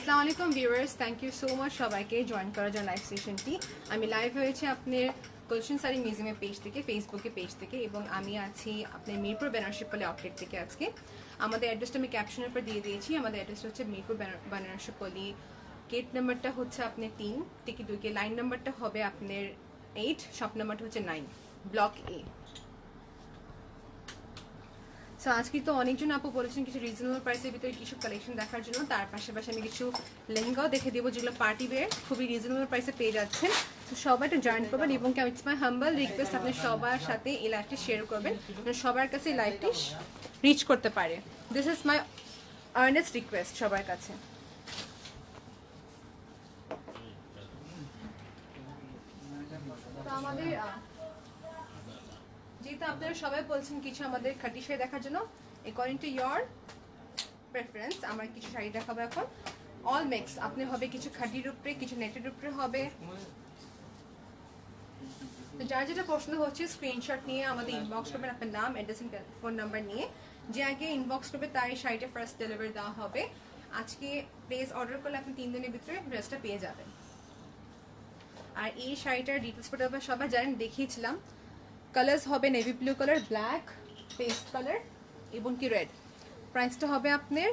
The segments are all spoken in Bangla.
আসসালামু আলাইকুম viewers, thank you so much সবাইকে জয়েন করার জন্য লাইভ সেশনটি। আমি লাইভ হয়েছে আপনার গুলশান শাড়ি মিউজিয়ামের পেজ থেকে, ফেসবুকে পেজ থেকে, এবং আমি আছি আপনার মিরপুর বেনারসি পল্লী আউটলেট থেকে। আজকে আমাদের অ্যাড্রেসটা আমি ক্যাপশনের উপর দিয়ে দিয়েছি। আমাদের অ্যাড্রেসটা হচ্ছে মিরপুর বেনারসি পল্লী, গেট নাম্বারটা হচ্ছে আপনার 3 থেকে 2, লাইন নাম্বারটা হবে আপনার 8, শপ নাম্বারটা হচ্ছে 9, ব্লক এ। সো আজকে তো অনেকজন আপু বলেছেন কিছু রিজনেবল প্রাইসের ভিতরে কিছু কালেকশন দেখার জন্য। তার পাশাপাশি আমি কিছু লেহেঙ্গাও দেখে দেবো যেগুলো পার্টি ওয়্যার খুবই রিজনেবল প্রাইসে পেয়ে যাচ্ছেন। তো সবাই একটা জয়েন করবেন এবং ইটস মাই হাম্বল রিকোয়েস্ট আপনি সবার সাথে এই লাইভটি শেয়ার করবেন, সবার কাছে এই লাইভটি রিচ করতে পারে। This is my Ernst request সবার কাছে। তো আমাদের যেহেতু আপনারা সবাই বলছেন কিছু আমাদের খাঁটি শাড়ি দেখার জন্য, অ্যাকর্ডিং টু ইয়োর প্রেফারেন্স আমরা কিছু শাড়ি দেখাবো এখন। অল মিক্স আপনি হবে, কিছু খাঁটির উপরে, কিছু নেটের উপরে হবে। তো যার যেটা পছন্দ হচ্ছে স্ক্রিনশট নিয়ে আমাদের ইনবক্স করবেন, আপনার নাম, অ্যাড্রেস, ফোন নাম্বার নিয়ে। যে আগে ইনবক্স করবে তার এই শাড়িটা ফার্স্ট ডেলিভারি দেওয়া হবে। আজকে প্লেস অর্ডার করলে আপনি 3 দিনের ভিতরে ড্রেসটা পেয়ে যাবেন। আর এই শাড়িটার ডিটেলস পড়ে সবাই জানেন, দেখিয়েছিলাম। কালার্স হবে navy blue colour, black, paste colour এবং কি রেড। প্রাইসটা হবে আপনার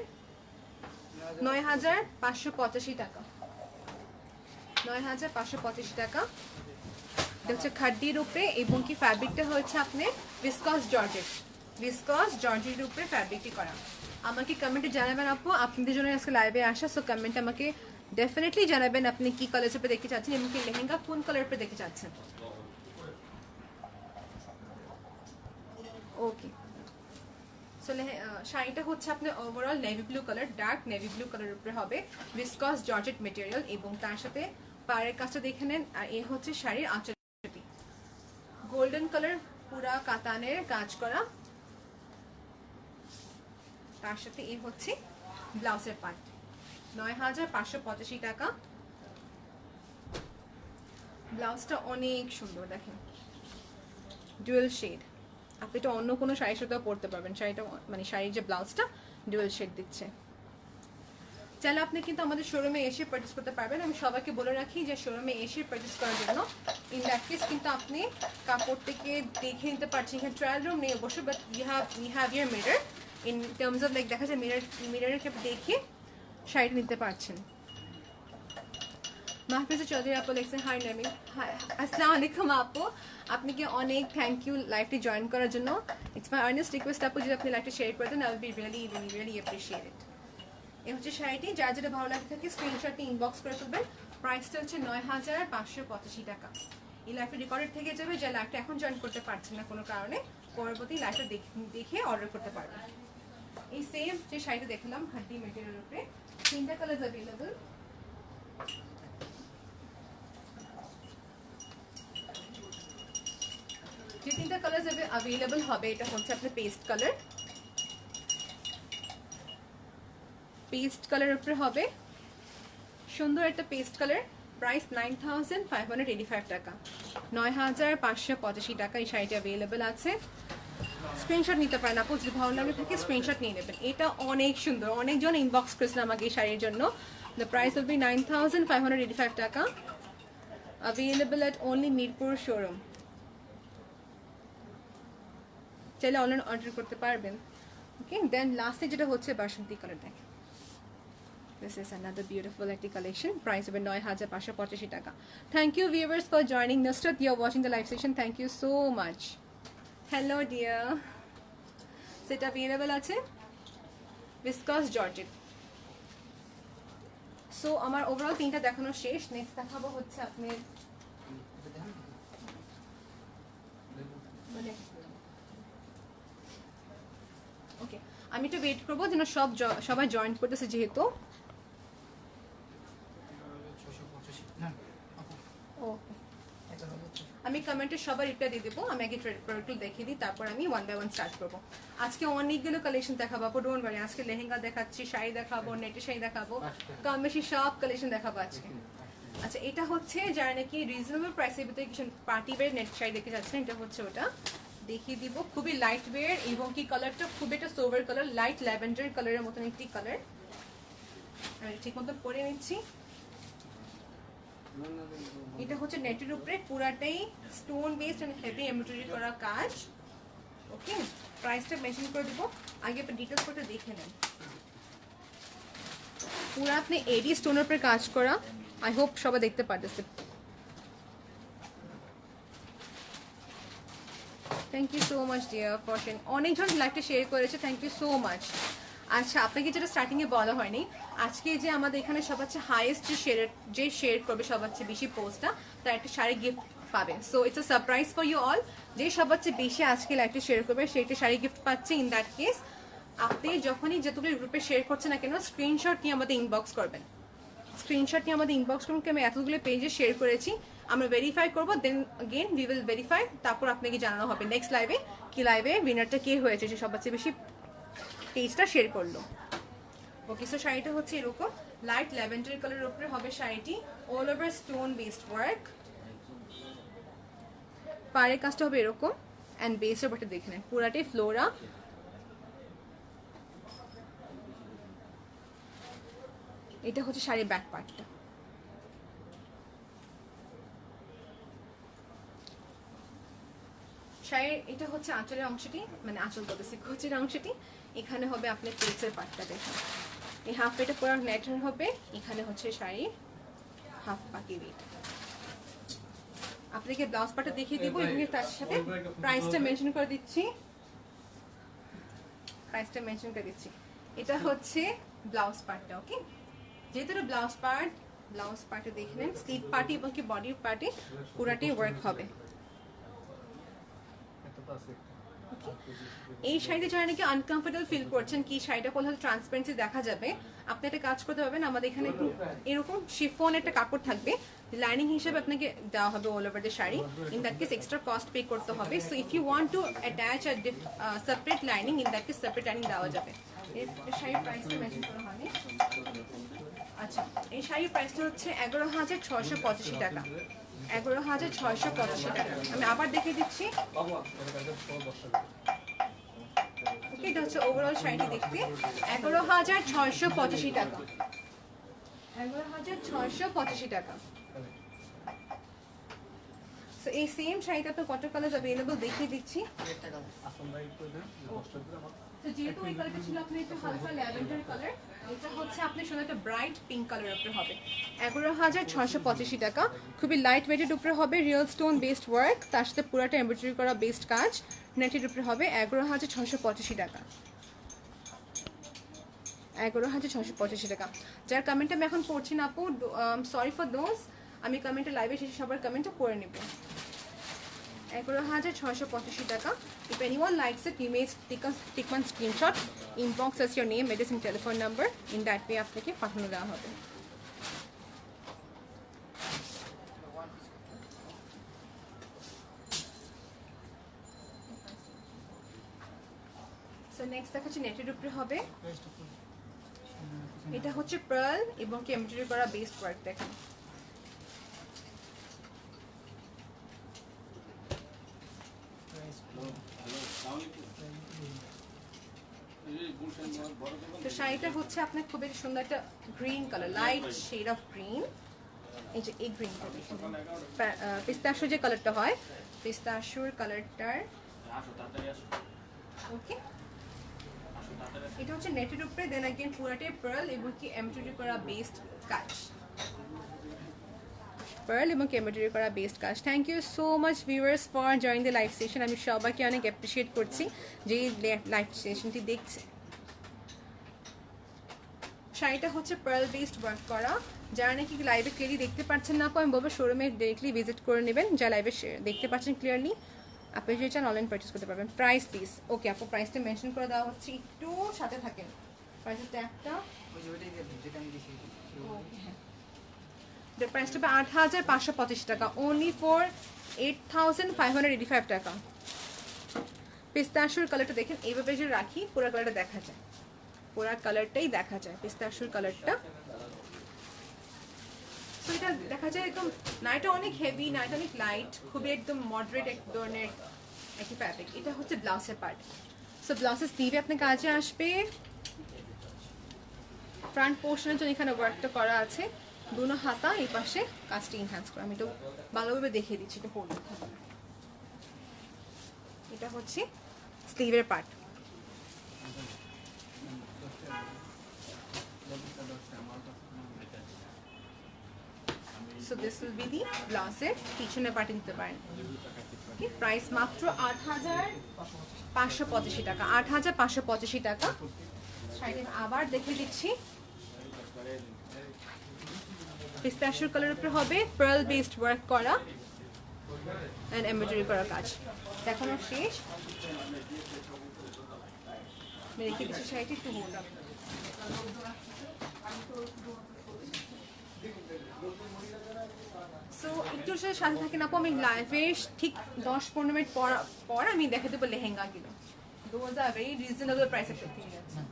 ৯,৫৮৫ টাকা। ৯,৫৮৫ টাকা। এটা হচ্ছে খাড্ডির উপরে এবং কি ফ্যাব্রিকটা হচ্ছে আপনার ভিসকস জর্জের উপরে ফ্যাব্রিকটি করা। আমাকে কমেন্টে জানাবেন আপু, আপনাদের জন্য আজকে লাইভে আসা। সো কমেন্টে আমাকে ডেফিনেটলি জানাবেন আপনি কি কালারের উপরে দেখতে চাচ্ছেন এবং কি লেহেঙ্গা কোন কালারের উপরে দেখতে চাচ্ছেন। ওকে, সো শাড়িটা হচ্ছে আপনার overall navy blue colour, dark navy blue কালারের উপরে হবে, ভিসকস জর্জেট মেটেরিয়াল এবং তার সাথে পাড়ের কাজটা দেখে নেন। আর এ হচ্ছে শাড়ির আঁচলটি, গোল্ডেন কালার পুরা কাতানের কাজ করা। তার সাথে এ হচ্ছে ব্লাউজের পার্ট। ৯,৫৮৫ টাকা। ব্লাউজটা অনেক সুন্দর, দেখেন ডুয়েল শেড। আপনি এটা অন্য কোনো শাড়ির সাথেও পরতে পারবেন। শাড়িটা মানে শাড়ির যে ব্লাউজটা ডুয়েল শেড দিচ্ছে। চাইলে আপনি কিন্তু আমাদের শোরুমে এসে পারচেস করতে পারবেন। আমি সবাইকে বলে রাখি যে শোরুমে এসে পারচেস করার জন্য ইন দ্যাট কেস কিন্তু আপনি কাপড় থেকে দেখে নিতে পারছেন। এখানে ট্রায়াল রুম নেই অবশ্যই, but we have year mirror in terms of like দেখা যায় মিররের দেখে শাড়িটা নিতে পারছেন। মাহফিজা চৌধুরী আপু লিখছেন হাই নামি, হাই আসসালামু আলাইকুম আপু, আপনাকে অনেক থ্যাংক ইউ লাইভটি জয়েন করার জন্য। ইটস মাই আর্নেস্ট রিকোয়েস্ট আপু, যদি আপনি লাইভটি শেয়ার করে দেন I will be really appreciate it. এই হচ্ছে শাড়িটি, যার যেটা ভালো লাগে থাকে স্ক্রিনশটটি ইনবক্স করে ফেলবেন। প্রাইসটা হচ্ছে ৯,৫৮৫ টাকা। এই লাইভটি রেকর্ডেড থেকে যাবে, যে লাইভটা এখন জয়েন করতে পারছেন না কোনো কারণে, পরবর্তী লাইভটা দেখে অর্ডার করতে পারবেন। এই সেম যে শাড়িটা দেখলাম হাড্ডি মেটেরিয়ালের উপরে, 3টা কালার অ্যাভেলেবল। যে 3টা কালার অ্যাভেলেবল হবে, এটা হচ্ছে আপনার পেস্ট কালারের উপরে হবে, সুন্দর একটা পেস্ট কালার। প্রাইস 9,585 টাকা। ৯,৫৮৫ টাকা এই শাড়িটা অ্যাভেলেবল আছে। স্ক্রিনশট নিতে পারেন আপু, যদি ভালো লাগে থাকে স্ক্রিনশট নিয়ে নেবেন। এটা অনেক সুন্দর, অনেকজন ইনবক্স করেছেন আমাকে এই শাড়ির জন্য। দ্য প্রাইস উইল বি 9,585 টাকা। Available at only Mirpur showroom. চাইলে অনলাইন অর্ডার করতে পারবেন। ওকে, দেন লাস্টে যেটা হচ্ছে বাসন্তী কালার, দেখেন this is another beautiful একটি কালেকশন। প্রাইস হবে ৯,৫৮৫ টাকা। Thank you viewers for joining. Nusrat, you are watching the live session, thank you so much. Hello dear, সেটা অ্যাভেলেবল আছে ভিসকস জর্জেট। সো আমার ওভারঅল 3টা দেখানো শেষ। নেক্সট দেখাবো হচ্ছে আপনার ওকে, আমি একটু ওয়েট করবো যেন সবাই জয়েন করতেছে যেহেতু। আমি কমেন্টে সবার রিপ্লাই দিয়ে দেবো। আমি আগে প্রোডাক্টগুলো দেখিয়ে দিই, তারপর আমি 1 বাই 1 স্টার্ট করবো। আজকে অনেকগুলো কালেকশন দেখাবো আপু, ডোন্ট ওয়ারি। আজকে লেহেঙ্গা দেখাচ্ছি, শাড়ি দেখাবো, নেটের শাড়ি দেখাবো, কম বেশি সব কালেকশন দেখাবো আজকে। আচ্ছা, এটা হচ্ছে যারা নাকি রিজনেবল প্রাইসের ভিতরে কিছু পার্টি ওয়্যার নেট শাড়ি দেখতে যাচ্ছেন, এটা হচ্ছে ওটা দেখিয়ে দিব। খুবই লাইট ওয়্যার এবং কি কালারটা খুব একটা সোভার কালার, লাইট ল্যাভেন্ডার কালারের মতন একটি কালার। আমি ঠিক মতো পরে নিচ্ছি। এটা হচ্ছে নেটের উপরে পুরাটাই stone based and heavy embroidery করা কাজ। ওকে, প্রাইসটা মেনশন করে দিব, আগে আপনি ডিটেলস করে দেখে নেন। পুরো আপনি এডি স্টোনের উপরে কাজ করা, আই হোপ সবাই দেখতে পারতেছে। Thank you so much dear for sharing, অনেকজন লাইভটা শেয়ার করেছে, থ্যাংক ইউ সো মাচ। আচ্ছা, আপনাকে যেটা স্টার্টিংয়ে বলা হয়নি, আজকে যে আমাদের এখানে সবচেয়ে হাইয়েস্ট যে শেয়ার করবে সবচেয়ে বেশি পোস্টটা, তার একটা শাড়ি গিফট পাবে। So it's a surprise for you all. যে সবচেয়ে বেশি আজকে লাইভটা শেয়ার করবে সেইটা শাড়ি গিফট পাচ্ছে। ইন দ্যাট কেস আপনি যখনই যতগুলো গ্রুপে শেয়ার করছেন না কেন, স্ক্রিনশট নিয়ে আমাদের ইনবক্স করবেন। স্ক্রিনশট নিয়ে আমাদের ইনবক্স করুন কি আমি এতগুলো পেজে শেয়ার করেছি, আমরা ভেরিফাই করবো, then again we will verify, তারপর আপনাকে জানানো হবে নেক্সট লাইভে কি লাইভে উইনারটা কে হয়েছে, যে সবচেয়ে বেশি পেজটা শেয়ার করলো। ওকে, সো শাড়িটা হচ্ছে এরকম লাইট ল্যাভেন্ডার কালারের উপরে হবে শাড়িটি, all over stone based work. পাড়ের কাজটা হবে এরকম অ্যান্ড বেসের উপরটা দেখে নেন পুরাটাই ফ্লোরা। এটা হচ্ছে শাড়ির ব্যাক পার্টটা। শাড়ির এটা হচ্ছে আঁচলের অংশটি, মানে আঁচল বলতেছি কোচের অংশটি। এখানে হবে আপনার পেলসের পাটটা দেখুন, এই হাফ পেটা পুরো নেটের হবে, এখানে হচ্ছে শাড়ির হাফ পাটি ওয়েট। আপনাকে ব্লাউজ পার্টটা দেখিয়ে দিব এবং তার সাথে প্রাইসটা মেনশন করে দিচ্ছি। এটা হচ্ছে ব্লাউজ পার্টটা। ওকে, যেহেতু ব্লাউজ পার্টে দেখে নেন, স্লিভ পার্টি এবং কি বডির পার্টি পুরাটাই ওয়ার্ক হবে। এই শাড়িতে যারা নাকি আনকমফোর্টেবল ফিল করছেন কি শাড়িটা পরলে হয়তো ট্রান্সপারেন্সি দেখা যাবে, আপনি একটা কাজ করতে পারবেন, আমাদের এখানে একটু এরকম শিফন একটা কাপড় থাকবে, লাইনিং হিসেবে আপনাকে দেওয়া হবে all over the sari. In that case extra cost pay করতে হবে। So if you want to attach a separate lining, in that case separate lining দেওয়া যাবে। এই শাড়ির প্রাইসটা মেনশন করা হয়নি। আচ্ছা, এই শাড়ির প্রাইসটা হচ্ছে 11,685 টাকা। 11,685 টাকা। আমি আবার দেখিয়ে দিচ্ছি। ওকে, এটা হচ্ছে ওভারঅল শাড়িটি দেখতে 11,685 টাকা। 11,685 টাকা। সো এই সেম শাড়িটা তো কত কালার अवेलेबल দেখিয়ে দিচ্ছি। তো যেহেতু এই কালারটা ছিল আপনার একটু হালকা ল্যাভেন্ডার কালার, এটা হচ্ছে আপনার সাথে একটা ব্রাইট পিঙ্ক কালারের উপরে হবে। 11,685 টাকা। খুবই লাইট ওয়েটের উপরে হবে, রিয়েল স্টোন বেসড ওয়ার্ক, তার সাথে পুরোটা এমব্রয়ডারি করা বেসড কাজ, নেটের উপরে হবে 11,685 টাকা। 11,685 টাকা। যার কমেন্ট আমি এখন পড়ছি না আপু, সরি ফর দোজ, আমি কমেন্টে লাইভে শেষে সবার কমেন্টটা পড়ে নেব। 11,685 টাকা। If anyone likes it, you may take one screenshot, inbox us your name, address and telephone number. In that way আপনাকে পাঠানো দেওয়া হবে। So next দেখাচ্ছি নেটের উপরে হবে, এটা হচ্ছে পার্ল এবং কি এমব্রয়ডারি করা বেসড ওয়ার্ক। দেখেন তো শাড়িটা হচ্ছে আপনার খুবই সুন্দর একটা green colour, light shade of green. এই যে এই গ্রিনটা দেখুন, পিস্তাশো যে কালারটা হয়, পিস্তাশোর কালারটার। ওকে, এটা হচ্ছে নেটের উপরে, দেন अगेन পুরাটাই পার্ল এবং কি এমব্রয়ডারি করা বেসড কাজ, পার্ল এবং এমব্রয়ডারি করা বেসড কাজ। Thank you so much viewers for join the live session. আমি সবাইকে অনেক অ্যাপ্রিসিয়েট করছি যে লাইভ সেশনটি দেখছে। শাড়িটা হচ্ছে পার্ল বেসড ওয়ার্ক করা। যারা নাকি লাইভে ক্লিয়ারলি দেখতে পাচ্ছেন না, আমি বলবো শোরুমে ডিরেক্টলি ভিজিট করে নেবেন। যা লাইভে দেখতে পাচ্ছেন ক্লিয়ারলি, আপনি যদি চান অনলাইন পারচেস করতে পারবেন। Price please. ওকে আপু, প্রাইসটা মেনশন করে দেওয়া হচ্ছে, একটু সাথে থাকেন। প্রাইসের ট্যাগটা প্রাইসটা হবে 8,525 টাকা, অনলি ফর 8,585 টাকা। পিস্তাশোর কালারটা দেখেন, এইভাবে যে রাখি পুরো কালারটা দেখা যায়, পুরো কালারটাই দেখা যায় পিস্তাশোর কালারটা। তো এটা দেখা যায় একদম, না এটা অনেক হেভি, না এটা অনেক লাইট, খুবই একদম মডারেট এক ধরনের একই ফ্যাব্রিক। এটা হচ্ছে ব্লাউজের পার্ট। সো ব্লাউজের স্লিভে আপনার কাজে আসবে ফ্রন্ট পোর্শনের জন্য এখানে ওয়ার্কটা করা আছে, দুনো হাতা এই পাশে কাজটা ইনহ্যান্স করা। আমি একটু ভালোভাবে দেখিয়ে দিচ্ছি, এটা পড়বে। এটা হচ্ছে স্লিভের part. So this will be the ব্লাউজের পিছনের পার্টে দিতে পারেন। ওকে, প্রাইস মাত্র ৮৫৮৫ টাকা, ৮৫৮৫ টাকা। শাড়িটা আবার দেখে দিচ্ছি, পিস্তাশিও কালারের উপর হবে, পার্ল বেসড ওয়ার্ক করা এন্ড এমব্রয়ডারি করা কাজ। দেখানো শেষ, আমি রেখে দিচ্ছি শাড়িটি একটু মোটা। সো একটু সাথে থাকেন আপু, আমি লাইভের ঠিক 10-15 মিনিট পর আমি দেখে দেবো লেহেঙ্গাগুলো। দোজ আর ভেরি রিজনেবল প্রাইসে পেয়ে যাচ্ছেন,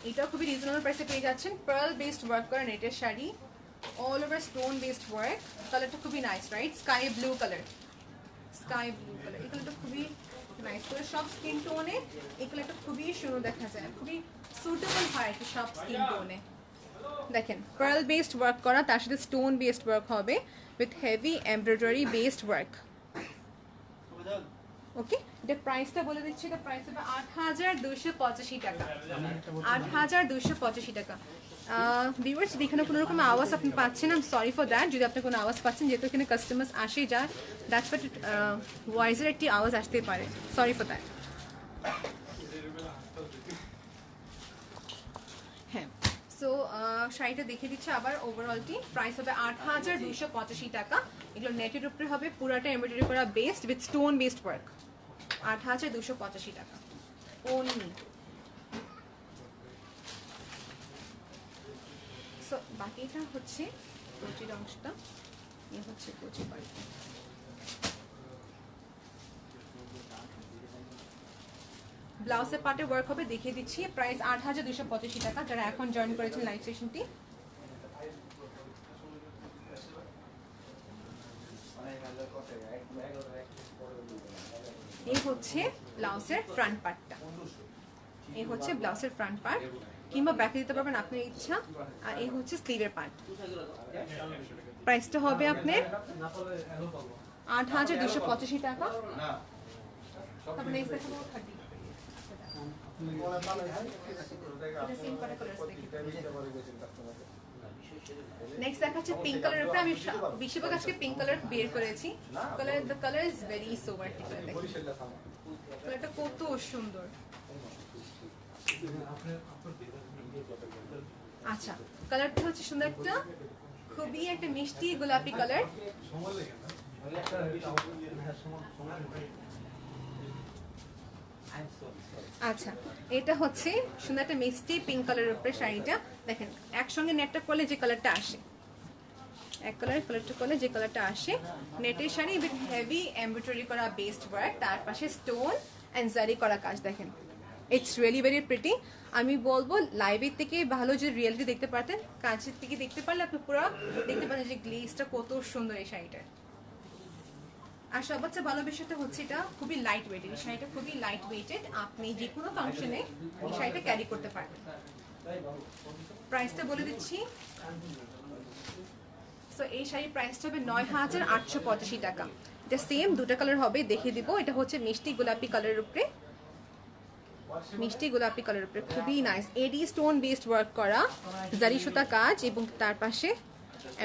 এটা খুবই রিজনেবল প্রাইসে পেয়ে যাচ্ছেন। পার্ল বেসড ওয়ার্ক করা নেটের sari, all over stone based work. কালারটা খুবই nice, right? Sky blue colour, sky blue colour. এই কালারটা খুবই নাইস কালার, সব স্কিন টোনে এই কালারটা খুবই সুন্দর দেখা যায়, খুবই সুটেবল হয় কি সব স্কিন টোনে। দেখেন পার্ল বেসড ওয়ার্ক করা, তার সাথে স্টোন বেসড ওয়ার্ক হবে with heavy embroidery based work. Okay, এটা প্রাইসটা বলে দিচ্ছি, এটা প্রাইস হবে ৮২৮৫ টাকা, ৮২৮৫ টাকা। ভিউয়ার্স, এখানে কোনো রকম আওয়াজ আপনি পাচ্ছেন, I am sorry for that. যদি আপনি কোনো আওয়াজ পাচ্ছেন, যেহেতু এখানে কাস্টমার্স আসে যায়, দ্যাটস বাট ভয়েসের একটি আওয়াজ আসতে পারে, সরি ফর দ্যাট। হ্যাঁ, সো শাড়িটা দেখে দিচ্ছে আবার। ওভারঅলটি প্রাইস হবে ৮২৮৫ টাকা। এগুলো নেটের উপরে হবে, পুরাটা এমব্রয়ডারি করা based with stone based work, ৮২৮৫ টাকা ওনলি। সো বাকিটা হচ্ছে কোচির অংশটা, এই হচ্ছে কোচি পার্ট। ব্লাউজের পার্টে ওয়ার্ক হবে, দেখিয়ে দিচ্ছি। প্রাইস ৮২৮৫ টাকা। যারা এখন জয়েন করেছেন লাইভ সেশনটি, এই হচ্ছে ব্লাউজের ফ্রন্ট পার্টটা, এই হচ্ছে ব্লাউজের ফ্রন্ট পার্ট, কিংবা ব্যাকে দিতে পারবেন আপনার ইচ্ছা। আর এই হচ্ছে স্লিভের পার্ট। প্রাইসটা হবে আপনার ৮২৮৫ টাকা। তারপর নেক্সট দেখাবো 30। নেক্সট দেখাচ্ছে পিঙ্ক কালারের উপরে। আমি বেশিরভাগ আজকে পিঙ্ক কালার বের করেছি। দ্য কালার ইজ ভেরি সোবার। কালারটা কত সুন্দর। আচ্ছা, কালারটা হচ্ছে সুন্দর, একটা খুবই একটা মিষ্টি গোলাপি কালার। আচ্ছা, এটা হচ্ছে সুন্দর একটা মিষ্টি পিঙ্ক কালারের উপরে শাড়িটা। দেখেন একসঙ্গে নেটটা করলে যে কালারটা আসে, এক কালার কালারটা করলে যে কালারটা আসে, নেটের শাড়ি উইথ হেভি এমব্রয়ডারি করা বেসড ওয়ার্ক, তার পাশে স্টোন এন্ড জারি করা কাজ। দেখেন ইটস রিয়েলি ভেরি প্রিটি। আমি বলবো লাইভের থেকে ভালো যে রিয়েলিটি দেখতে পারতেন, কাছের থেকে দেখতে পারলে আপনি পুরো দেখতে পারেন যে গ্লেজটা কত সুন্দর এই শাড়িটার। আর সবচেয়ে ভালো বিষয়টা হচ্ছে এটা খুবই লাইট ওয়েটেড। এই শাড়িটা খুবই লাইট ওয়েটেড, আপনি যে কোনো ফাংশনে এই শাড়িটা ক্যারি করতে পারবেন। প্রাইসটা বলে দিচ্ছি। সো এই শাড়ির প্রাইসটা হবে ৯,৮৮৫ টাকা। এটা সেম দুটো কালার হবে, দেখিয়ে দিব। এটা হচ্ছে মিষ্টি গোলাপি কালারের উপরে, মিষ্টি গোলাপি কালারের উপরে খুবই নাইস এডি স্টোন বেসড ওয়ার্ক করা, জারি সুতা কাজ এবং তার পাশে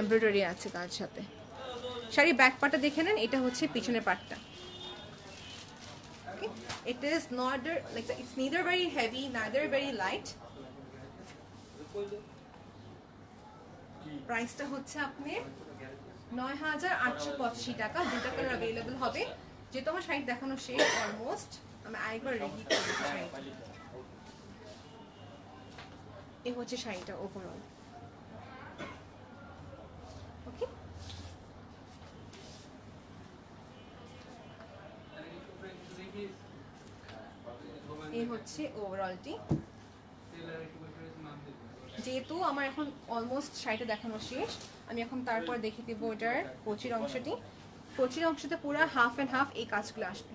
এমব্রয়ডারি আছে কাজ সাথে। শাড়ির ব্যাক পার্টটা দেখে নেন, এটা হচ্ছে পিছনের পার্টটা। It is not like it's neither very heavy neither very light. প্রাইসটা হচ্ছে আপনার ৯,৮৮৫ টাকা। দুটো কালার अवेलेबल হবে। যেহেতু আমার শাড়ি দেখানো শেষ অলমোস্ট, আমি আরেকবার রেডি করে দিচ্ছি শাড়িটা। এই হচ্ছে শাড়িটা ওভারঅল। ওকে, এই হচ্ছে ওভারঅলটি। যেহেতু আমার এখন অলমোস্ট শাড়িটা দেখানো শেষ, আমি এখন তারপর দেখে দেব এটার কোচির অংশটি। কোচির অংশতে পুরো হাফ অ্যান্ড হাফ এই কাজগুলো আসবে।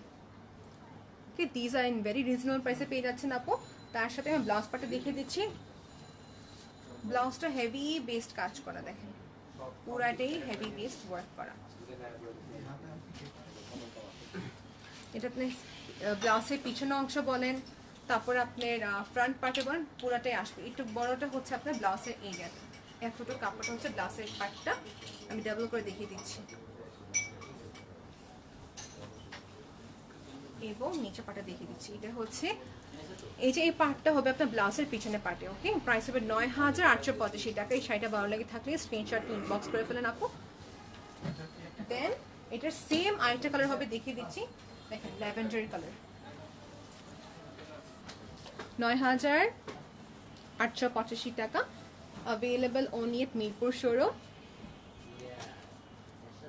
Okay, these are in very reasonable প্রাইসে পেয়ে যাচ্ছেন আপু। তার সাথে আমি ব্লাউজ পার্টটা দেখিয়ে দিচ্ছি। ব্লাউজটা হেভি বেস্ট কাজ করা, দেখেন পুরাটাই হেভি বেস্ট ওয়ার্ক করা। এটা আপনি ব্লাউজের পিছনের অংশ বলেন, তারপর আপনার ফ্রন্ট পার্টে বলেন, পুরাটাই আসবে। একটু বড়টা হচ্ছে আপনার ব্লাউজের এরিয়াটা, এতটুকু কাপড়টা হচ্ছে ব্লাউজের পার্টটা। আমি ডাবল করে দেখিয়ে দিচ্ছি এবং নিচে পার্টটা দেখিয়ে দিচ্ছি। এটা হচ্ছে এই যে এই পার্টটা হবে আপনার ব্লাউজের পিছনে পার্টে। ওকে, প্রাইস হবে ৯,৮৮৫ টাকা। এই শাড়িটা ভালো লাগে থাকলে স্ক্রিনশট ইনবক্স করে ফেলেন আপু। দেন এটার সেম আরেকটা কালার হবে, দেখিয়ে দিচ্ছি, দেখেন ল্যাভেন্ডার কালার। ৯,৮৮৫ টাকা, অ্যাভেলেবল ওনলি এট মিরপুর শোরুম।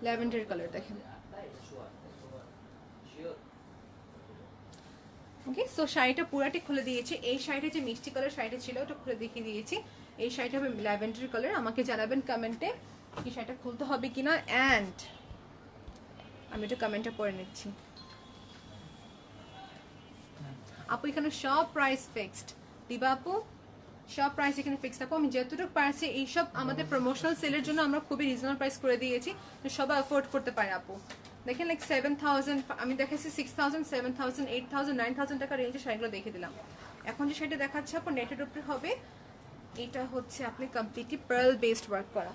ল্যাভেন্ডার কালার দেখেন। ওকে, সো শাড়িটা পুরাটি খুলে দিয়েছি। এই শাড়িটা যে মিষ্টি কালার শাড়িটা ছিল ওটা খুলে দেখিয়ে দিয়েছি। এই শাড়িটা হবে ল্যাভেন্ডার কালার। আমাকে জানাবেন কমেন্টে কি শাড়িটা খুলতে হবে কিনা। অ্যান্ড আমি এটা কমেন্টে পড়ে নিচ্ছি। আপু এখানে সব প্রাইস ফিক্সড দিবা আপু, সব প্রাইস এখানে ফিক্সড আপু। আমি যতটুকু পারছি এইসব আমাদের প্রমোশনাল সেলের জন্য আমরা খুবই রিজনেবল প্রাইস করে দিয়েছি, সবাই অ্যাফোর্ড করতে পারে আপু। দেখেন লাইক 7,000, আমি দেখাচ্ছি 6,000, 7,000, 8,000, 9,000 টাকা রেঞ্জের শাড়িগুলো দেখে দিলাম। এখন যে শাড়িটা দেখাচ্ছে আপু নেটের উপরে হবে, এটা হচ্ছে আপনি কমপ্লিটলি পার্ল বেসড ওয়ার্ক করা।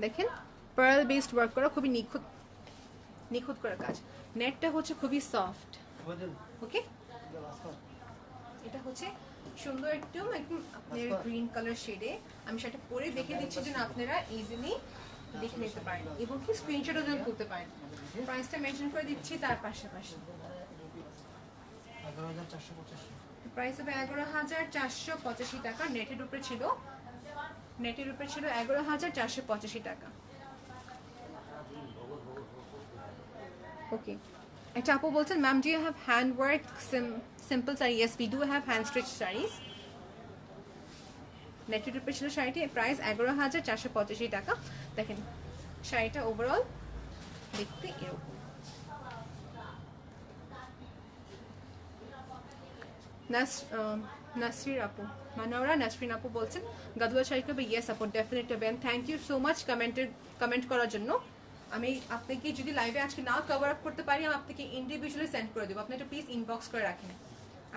দেখেন পার্ল বেসড ওয়ার্ক করা, খুবই নিখুঁত করা কাজ। নেটটা হচ্ছে খুবই সফট। ওকে, এটা হচ্ছে সুন্দর একদম আপনার গ্রিন কালার শেডে। আমি সেটা পরে দেখে দিচ্ছি যেন আপনারা ইজিলি দেখে নিতে পারেন এবং কি স্ক্রিনশটও যেন তুলতে পারেন। প্রাইসটা মেনশন করে দিচ্ছি তার পাশাপাশি। প্রাইস হবে 11,485 টাকা। নেটের উপরে ছিল 11,485 টাকা। ওকে, একটা আপু বলছেন ma'am do you have hand work simple sari? Yes we do have hand stitch saris. নেটের উপরে ছিল শাড়িটি, প্রাইস 11,485 টাকা। দেখেন শাড়িটা ওভারঅল দেখতে এরকম। নাসরিন আপু, মানোরা নাসরিন আপু বলছেন গাদুয়া শাড়ি করবে? ইয়েস আপু, ডেফিনেটলি হবে। Thank you so much comment করার জন্য। আমি আপনাকে যদি লাইভে আজকে না কভার আপ করতে পারি, আমি আপনাকে ইন্ডিভিজুয়ালি সেন্ড করে দেবো। আপনি একটা প্লিজ ইনবক্স করে রাখেন,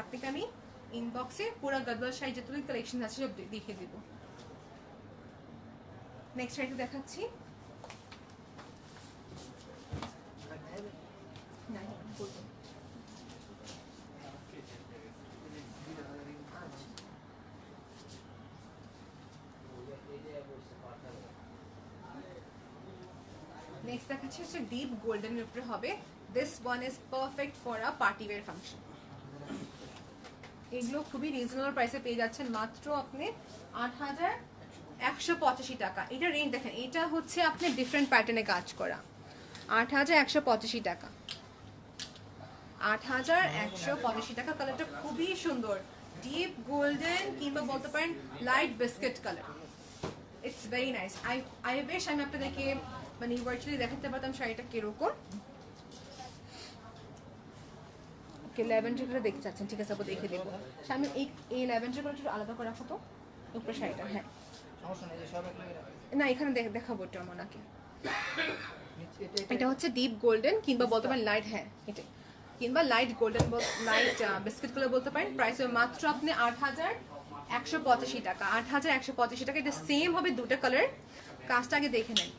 আপনাকে আমি ইনবক্সে পুরো গাদুয়া শাড়ি যতগুলো কালেকশন আছে সব দেখিয়ে দেবো। নেক্সট শাড়িটা দেখাচ্ছি। নেক্সট দেখাচ্ছি হচ্ছে ডিপ গোল্ডেনের উপরে হবে। This one is perfect for a party wear function. এগুলো খুবই রিজনেবল প্রাইসে পেয়ে যাচ্ছেন, মাত্র আপনি 8,185 টাকা। এটা রেঞ্জ দেখেন, এটা হচ্ছে আপনি ডিফারেন্ট প্যাটার্নে কাজ করা। 8,185 টাকা, 8,185 টাকা। কালারটা খুবই সুন্দর, ডিপ গোল্ডেন কিংবা বলতে পারেন light biscuit colour. It's very nice. I wish আমি আপনাদেরকে মানে ভার্চুয়ালি দেখাতে পারতাম শাড়িটা কিরকম। ওকে, ল্যাভেন্ডারটা দেখতে চাচ্ছেন, ঠিক আছে আপু দেখে দেবো। আমি এই ল্যাভেন্ডার কালারটা একটু আলাদা করে রাখো তো উপরে শাড়িটা। হ্যাঁ না, এখানে দেখাবো এটা ওনাকে। এটা হচ্ছে ডিপ গোল্ডেন কিংবা বলতে পারেন লাইট, হ্যাঁ এটা কিংবা light golden, light biscuit colour বলতে পারেন। প্রাইস হবে মাত্র আপনি 8,185 টাকা। 8,185 টাকা। এটা সেম হবে দুটো কালার। কাজটা আগে দেখে নেন।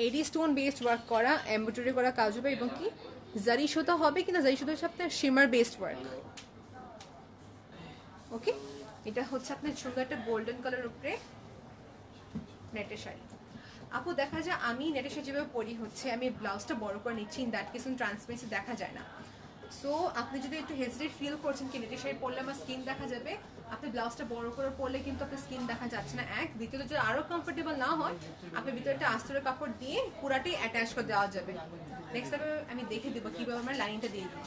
এডি স্টোন বেসড ওয়ার্ক করা, এমব্রয়ডারি করা কাজ হবে এবং কি জারি সুতা হবে কিনা, জারি সুতার সাথে শিমার বেসড ওয়ার্ক। ওকে, এটা হচ্ছে আপনার সুন্দর একটা গোল্ডেন কালার উপরে নেটের শাড়ি। আপু দেখা যায় আমি নেটের শাড়ি যেভাবে পরি হচ্ছে আমি ব্লাউজটা বড় করে নিচ্ছি, ইন দ্যাট কেস ট্রান্সপারেন্সি দেখা যায় না। সো আপনি যদি একটু হেজিটেট ফিল করছেন কি নেটের শাড়ি পরলে আমার স্কিন দেখা যাবে, আপনি ব্লাউজটা বড় করে পরলে কিন্তু আপনার স্কিন দেখা যাচ্ছে না। এক, দ্বিতীয়ত যদি আরো কমফোর্টেবল না হয় আপনি ভিতরে একটা আস্তরের কাপড় দিয়ে পুরাটি অ্যাটাচ করে দেওয়া যাবে। নেক্সট আমি দেখে দেবো কিভাবে আমরা লাইনটা দিয়ে দেবো।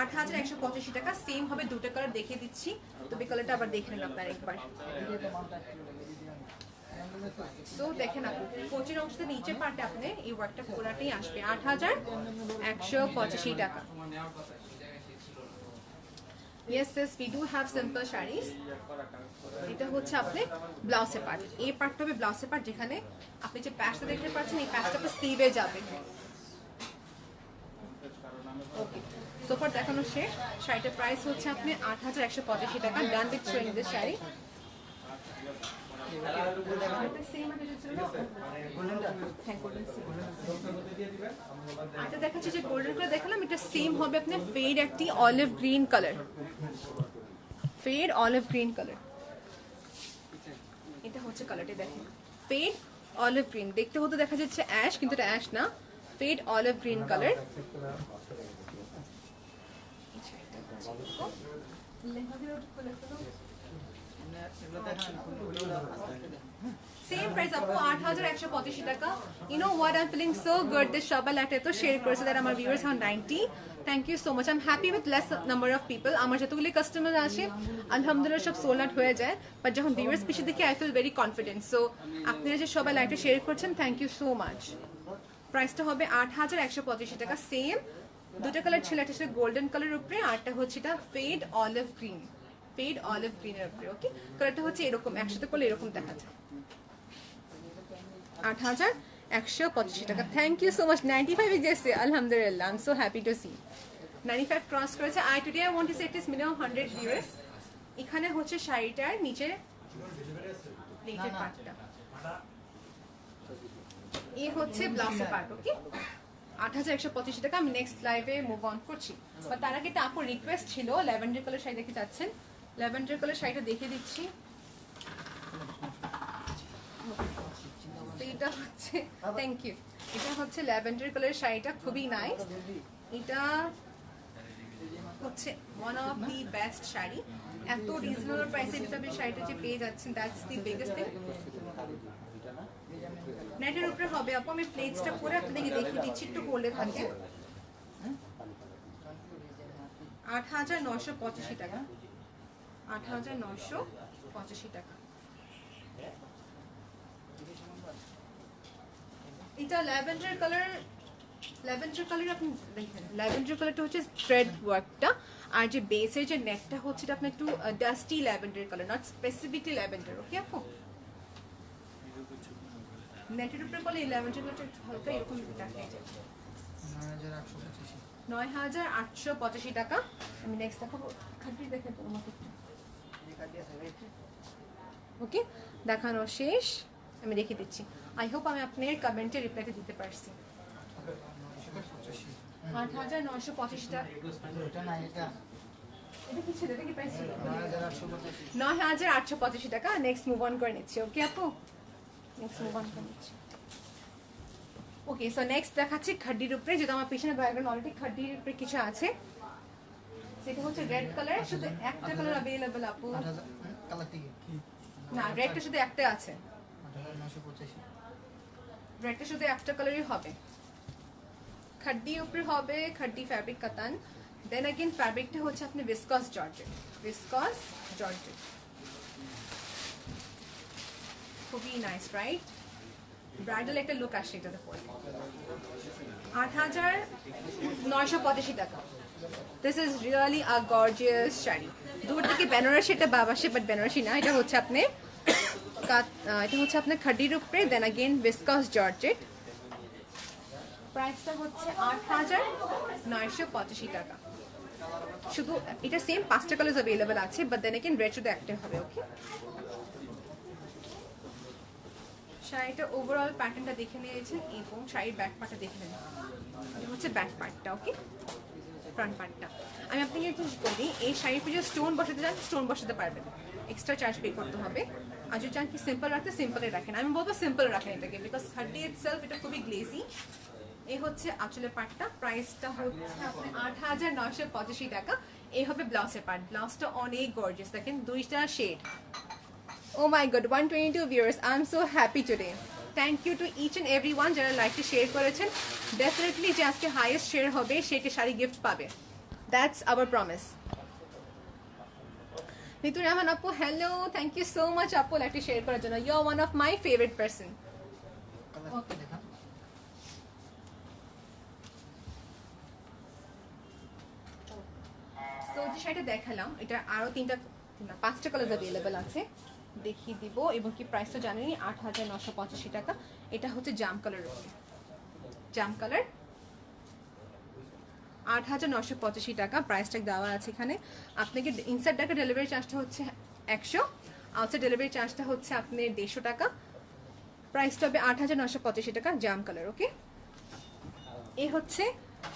8,185 টাকা। সেম হবে দুটো কালার দেখিয়ে দিচ্ছি, তবে কালারটা আবার দেখে নেন আপনার একবার। সো দেখেন আপু কোচের অংশতে নিচে পার্টে আপনি এই ওয়ার্কটা পুরাটাই আসবে 8,185 টাকা। Yes sis, we do have simple sarees. এটা হচ্ছে আপনি ব্লাউজের পার্ট, এই পার্টটা হবে ব্লাউজের পার্ট, যেখানে আপনি যে প্যাচটা দেখতে পাচ্ছেন এই প্যাচটা আপনার স্লিভে যাবে। ওকে, সোফার দেখানো শেষ। শাড়িটার প্রাইস হচ্ছে আপনি 8,185 টাকা। Done with showing this sari. এটা দেখাচ্ছি যে গোল্ডেন কালার দেখালাম, এটা সেম হবে আপনার ফেড একটি olive green colour, fade olive green colour. এটা হচ্ছে কালারটি দেখেন, ফেড অলিভ গ্রিন। দেখতে হতে দেখা যাচ্ছে অ্যাশ, কিন্তু এটা অ্যাশ না, fade olive green colour. Same price আপু 8,185 টাকা। You know what, I'm feeling so good. This shop light এত শেয়ার করেছে that আমার viewers are 90. Thank you so much. I'm happy with less number of people. আমার যতগুলি কাস্টমার আসে আলহামদুলিল্লাহ সব সোল্ড আউট হয়ে যায়, বাট যখন ভিউয়ার্স বেশি দেখি I feel very confident. So আপনারা যে সবাই লাইটে শেয়ার করছেন, থ্যাংক ইউ সো মাচ। প্রাইসটা হবে 8,185 টাকা। সেম দুটো কালার ছিল, একটা ছিল গোল্ডেন কালার উপরে, আরটা হচ্ছে এটা fade olive green, fade olive গ্রিনের উপরে। ওকে, কালারটা হচ্ছে এরকম, একসাথে করলে এরকম দেখা যায়। 8,185 টাকা। Thank you so much. 95 এসেছে আলহামদুলিল্লাহ, I am so happy to see 95 cross করেছে। I today I want to say it is minimum 100 viewers. এখানে হচ্ছে শাড়িটার নিচে প্লেটের পার্টটা, এই হচ্ছে ব্লাউজের পার্ট। ওকে, 8,185 টাকা। আমি নেক্সট লাইভে মুভ অন করছি, বাট তার আগে একটা আপুর রিকোয়েস্ট ছিল ল্যাভেন্ডার কালার শাড়ি দেখতে চাচ্ছেন। ল্যাভেন্ডার কালার শাড়িটা দেখিয়ে দিচ্ছি। এটা হচ্ছে, থ্যাংক ইউ, এটা হচ্ছে ল্যাভেন্ডার কালার শাড়িটা, খুবই নাইস। এটা হচ্ছে one of the best sari. এত রিজনেবল প্রাইসে আপনি শাড়িটা যে পেয়ে যাচ্ছেন, দ্যাটস দি বিগেস্ট থিং। নেটের উপরে হবে আপু, আমি প্লেটসটা পরে আপনাদেরকে দেখিয়ে দিচ্ছি, একটু বলে থাকে। 8,985 টাকা, 8,985 টাকা। এটা ল্যাভেন্ডার কালার, ল্যাভেন্ডার কালার আপনি দেখেন, ল্যাভেন্ডার কালারটা হচ্ছে থ্রেড ওয়ার্কটা, আর যে বেসের যে নেকটা হচ্ছে এটা আপনার একটু dusty lavender colour, not specifically lavender. Okay আপু, নেটের উপরে বলে এই ল্যাভেন্ডার কালারটা একটু হালকা এরকম দেখা যায়। 9,885 টাকা। আমি নেক্সট দেখাবো, খাটি দেখে তো আমাকে। ওকে, দেখানো শেষ, আমি রেখে দিচ্ছি। আই হোপ আমি আপনার কমেন্টে রিপ্লাইটা দিতে পারছি। 8,985 টাকা। এটা কি ছিল, এটা কি প্রাইস ছিল? 9,885 টাকা। নেক্সট মুভ অন করে নিচ্ছি। ওকে আপু, নেক্সট মুভ অন করে নিচ্ছি। ওকে, সো নেক্সট দেখাচ্ছি খাড্ডির উপরে, যেটা আমার পিছনে ব্যাকগ্রাউন্ড অলরেডি খাড্ডির উপরে কিছু আছে। সেটা হচ্ছে রেড কালার, শুধু একটা কালার अवेलेबल আপু। না, রেডটা শুধু একটা আছে, রেডটা শুধু একটা কালারই হবে। খাড্ডি উপরে হবে, খাড্ডি ফ্যাব্রিক কাতান। দেন अगेन ফ্যাব্রিকটা হচ্ছে আপনি ভিসকস জর্জেট, ভিসকস জর্জেট, খুবই নাইস, রাইট? ব্রাইডাল একটা লুক আসছে এটাতে পরে। 8,985 টাকা। This is really a gorgeous sari. দূর থেকে বেনারসি এটা বাবাসি, বাট বেনারসি না, এটা হচ্ছে আপনি এটা হচ্ছে আপনার খাড্ডির উপরে, দেন अगेन ভিসকস জর্জেট। প্রাইসটা হচ্ছে 8,985 টাকা। শুধু এটা সেম 5টা কালার अवेलेबल আছে, বাট দেন अगेन রেড শুধু একটা হবে। ওকে, শাড়িটা ওভারঅল প্যাটার্নটা দেখে নিয়েছেন এবং শাড়ির ব্যাক পার্টটা দেখে নেন। এটা হচ্ছে ব্যাক পার্টটা। ওকে, ফ্রন্ট পার্টটা আমি আপনাকে একটু বলি, এই শাড়ির পিছনে স্টোন বসাতে চান স্টোন বসাতে পারবেন, এক্সট্রা চার্জ পে করতে হবে। আর যদি চান কি সিম্পল রাখতে সিম্পলে রাখেন, আমি বলবো সিম্পল রাখেন এটাকে, বিকজ খাড্ডি ইটসেলফ এটা খুবই গ্লেজি। এই হচ্ছে আঁচলের পার্টটা, প্রাইসটা হচ্ছে আপনি 8,985 টাকা। এই হবে ব্লাউজের পার্ট, ব্লাউজটা অনেক গর্জিয়াস, দেখেন দুইটা shade. Oh my god, 122 viewers. I'm so happy today. Thank you to each and everyone যারা লাইকটি শেয়ার করেছেন। ডেফিনেটলি যে আজকে হাইয়েস্ট শেয়ার হবে সে শাড়ি গিফট পাবে, that's our promise. Nitu Rahman আপু hello, thank you so much আপু লাইভটি শেয়ার করার জন্য। You are one of my favourite person. So যে শাড়িটা দেখালাম, এটা আরো 5টা কালার অ্যাভেলেবেল আছে, দেখিয়ে দিব। এবং কি প্রাইসটা জানেনই, 8,985 টাকা। এটা হচ্ছে জাম কালার, জাম কালার 8,985 টাকা প্রাইস ট্যাগ দেওয়া আছে এখানে। আপনাকে ইনসাইড টাকা ডেলিভারি চার্জটা হচ্ছে 100, আউটসাইড ডেলিভারি চার্জটা হচ্ছে আপনার 150 টাকা। প্রাইসটা হবে 8,985 টাকা, জাম কালার। ওকে, এ হচ্ছে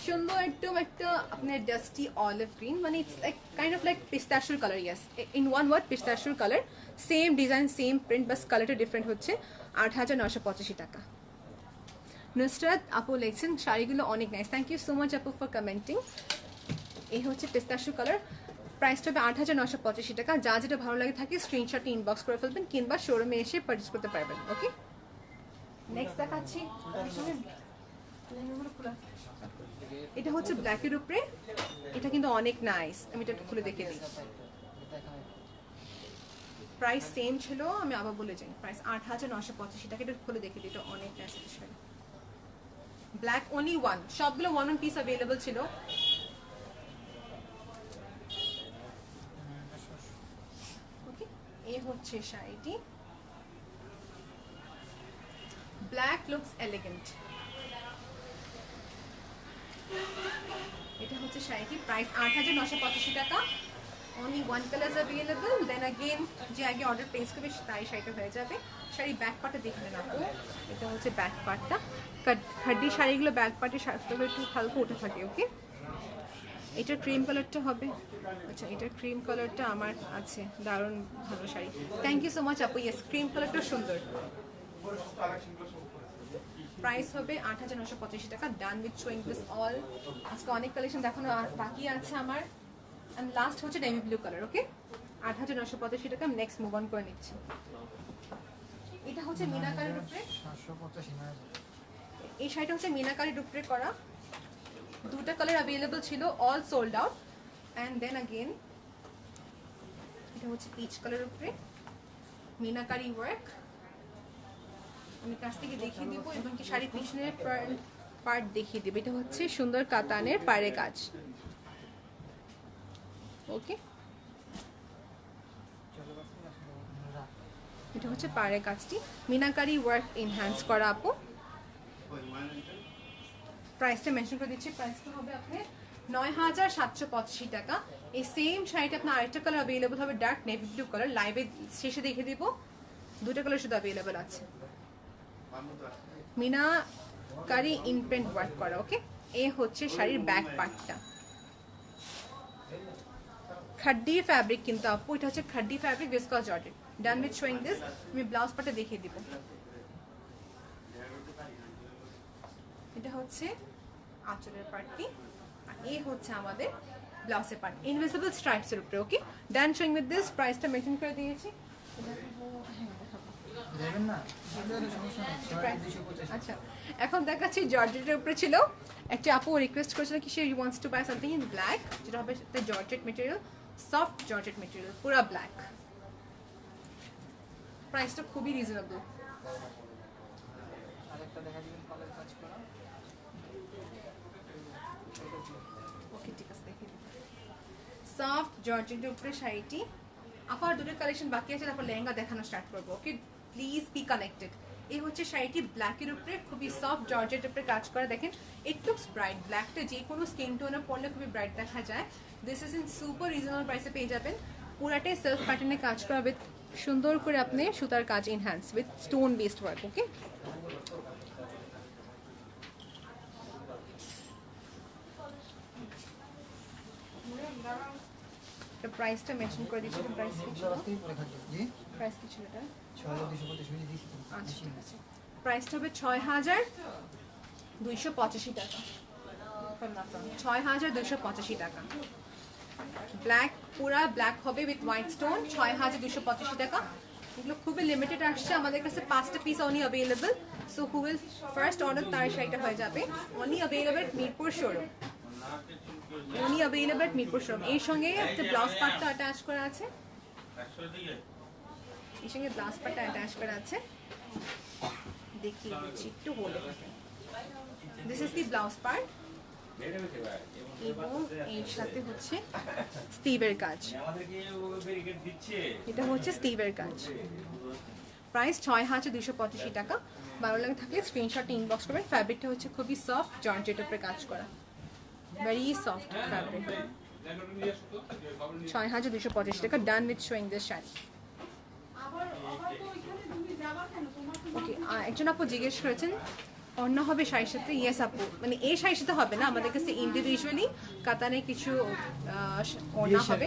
সুন্দর একদম একটা আপনার ডাস্টি অলিভ গ্রিন, মানে it's like kind of like pistachio colour. Yes, in one word pistachio colour, same design same print, বাস কালারটা ডিফারেন্ট হচ্ছে। 8,985 টাকা। নুসরাত আপু লিখছেন শাড়িগুলো অনেক nice, thank you so much আপু ফর কমেন্টিং। এই হচ্ছে পিস্তাশিও কালার, প্রাইসটা হবে 8,985 টাকা। যা যেটা ভালো লাগে থাকে স্ক্রিনশট ইনবক্স করে ফেলবেন, কিংবা শোরুমে এসে পারচেজ করতে পারবেন। ওকে, নেক্সট দেখাচ্ছি। এটা হচ্ছে ব্ল্যাকের উপরে, এটা কিন্তু অনেক নাইস, আমি এটা একটু খুলে দেখে দিই। প্রাইস সেম ছিল, আমি আবার বলে যাই, প্রাইস 8,985 টাকা। এটা খুলে দেখে দিই, এটা অনেক nice sari. Black only one, সবগুলো ওয়ান পিস অ্যাভেলেবল ছিল। ওকে, এই হচ্ছে শাড়িটি, ব্ল্যাক লুকস এলিগেন্ট। এটা হচ্ছে শাড়িটি, প্রাইস 8,985 টাকা। Only one colour available. Then again যে আগে অর্ডার প্লেস করবে তাই শাড়িটা হয়ে যাবে। শাড়ি ব্যাক পার্টটা দেখে নেন আপু, এটা হচ্ছে ব্যাক পার্টটা। খাড্ডি শাড়িগুলো ব্যাক পার্টে শাড়িগুলো একটু হালকা উঠে থাকে। ওকে, এটা ক্রিম কালারটা হবে, আচ্ছা এটা ক্রিম কালারটা আমার আছে, দারুণ ভালো sari, thank you so much আপু। ইয়েস, ক্রিম কালারটা সুন্দর। প্রাইস হবে 8,985 টাকা। Done with showing this all. আজকে অনেক কালেকশন দেখানো বাকি আছে আমার। এন্ড লাস্ট হচ্ছে নেভি ব্লু কালার। ওকে, 8,985 টাকা। নেক্সট মুভ অন করে নিচ্ছি। এটা হচ্ছে মিনাকারির উপরে, এই শাড়িটা হচ্ছে মিনাকারির উপরে করা, দুটো কালার অ্যাভেলেবল ছিল, all sold out. And then again এটা হচ্ছে পিচ কালার উপরে মিনাকারি ওয়ার্ক। আমি কাছ থেকে দেখিয়ে দিব এবং কি শাড়ির পিছনের পার্ট দেখিয়ে দেব। এটা হচ্ছে সুন্দর কাতানের পাড়ে কাজ। ওকে, এটা হচ্ছে পাড়ে কাজটি, মিনাকারি ওয়ার্ক এনহ্যান্স করা আপু। প্রাইসটা মেনশন করে দিচ্ছি, প্রাইসটা হবে আপনার 9,785 টাকা। এই সেম শাড়িটা আপনার আরেকটা কালার অ্যাভেলেবল হবে, ডার্ক নেভি ব্লু কালার। লাইভে শেষে দেখে দিব, দুটো কালার শুধু অ্যাভেলেবল আছে। মিনাকারি ইমপ্রিন্ট ওয়ার্ক করা। ওকে, এই হচ্ছে শাড়ির ব্যাক পার্টটা, খাড্ডি ফ্যাব্রিক কিন্তু আপু, এটা হচ্ছে khaddi fabric viscose georgette. Done with showing this, আমি ব্লাউজ পার্টটা দেখিয়ে দিব। এটা হচ্ছে আঁচলের পার্টটি, আর এই হচ্ছে আমাদের ব্লাউজের পার্ট, ইনভিজিবল স্ট্রাইপস এর উপরে। ওকে, ডান শোয়িং উইথ দিস, প্রাইসটা মেনশন করে দিয়েছি। আচ্ছা, এখন দেখাচ্ছি জর্জেটের উপরে ছিল। একটা আপু রিকোয়েস্ট করেছিল কি she wants to buy something in black, যেটা হবে georgette material, soft georgette material, পুরো ব্ল্যাক। প্রাইসটা খুবই রিজনেবল। ওকে, ঠিক আছে, দেখে সফট জর্জেটের উপরে শাড়িটি। আবার দুটো কালেকশন বাকি আছে, তারপর লেহেঙ্গা দেখানো স্টার্ট করবো। ওকে, প্লিজ বি কানেক্টেড। এই হচ্ছে শাড়িটি ব্ল্যাকের উপরে, খুবই সফট জর্জেটের উপরে কাজ করা। দেখেন ইট লুকস ব্রাইট, ব্ল্যাকটা যে কোনো স্কিন টোনে পরলে খুবই ব্রাইট দেখা যায়। This is in super reasonable প্রাইসে পেয়ে যাবেন। পুরাটাই সেলফ প্যাটার্নে কাজ করা, উইথ সুন্দর করে আপনি সুতার কাজ enhance with stone based work. Okay, প্রাইসটা মেনশন করে দিচ্ছি। প্রাইস কি ছিল? প্রাইস কি ছিল এটা? 6,285। আচ্ছা, ঠিক আছে। প্রাইসটা হবে 6,285 টাকা। 6,285 টাকা। ব্ল্যাক, পুরা ব্ল্যাক হবে উইথ হোয়াইট স্টোন, 6,285 টাকা। এগুলো খুবই লিমিটেড আসছে আমাদের কাছে, 5টা piece only available. So who will first order তার শাড়িটা হয়ে যাবে। Only available Mirpur showroom, only available Mirpur showroom. এর সঙ্গে একটা ব্লাউজ পার্টটা অ্যাটাচ করা আছে, এর সঙ্গে ব্লাউজ পার্টটা অ্যাটাচ করা আছে, দেখিয়ে দিচ্ছি একটু বলে। This is the blouse part এবং এর সাথে হচ্ছে স্টিভের কাজ, এটা হচ্ছে স্টিভের কাজ। প্রাইস ৬,২৮৫ টাকা। ভালো লাগে থাকলে স্ক্রিনশট ইনবক্স করবেন। ফ্যাব্রিকটা হচ্ছে খুবই সফট জর্জেটের উপরে কাজ করা, ভেরি সফট ফ্যাব্রিক। ৬,২৮৫ টাকা। Done with showing this sari. Okay, একজন আপু জিজ্ঞেস করেছেন অন্য হবে শাড়ির সাথে। ইয়েস আপু, মানে এই শাড়ির সাথে হবে না, আমাদের কাছে ইন্ডিভিজুয়ালি কাতানে কিছু ওড়না হবে।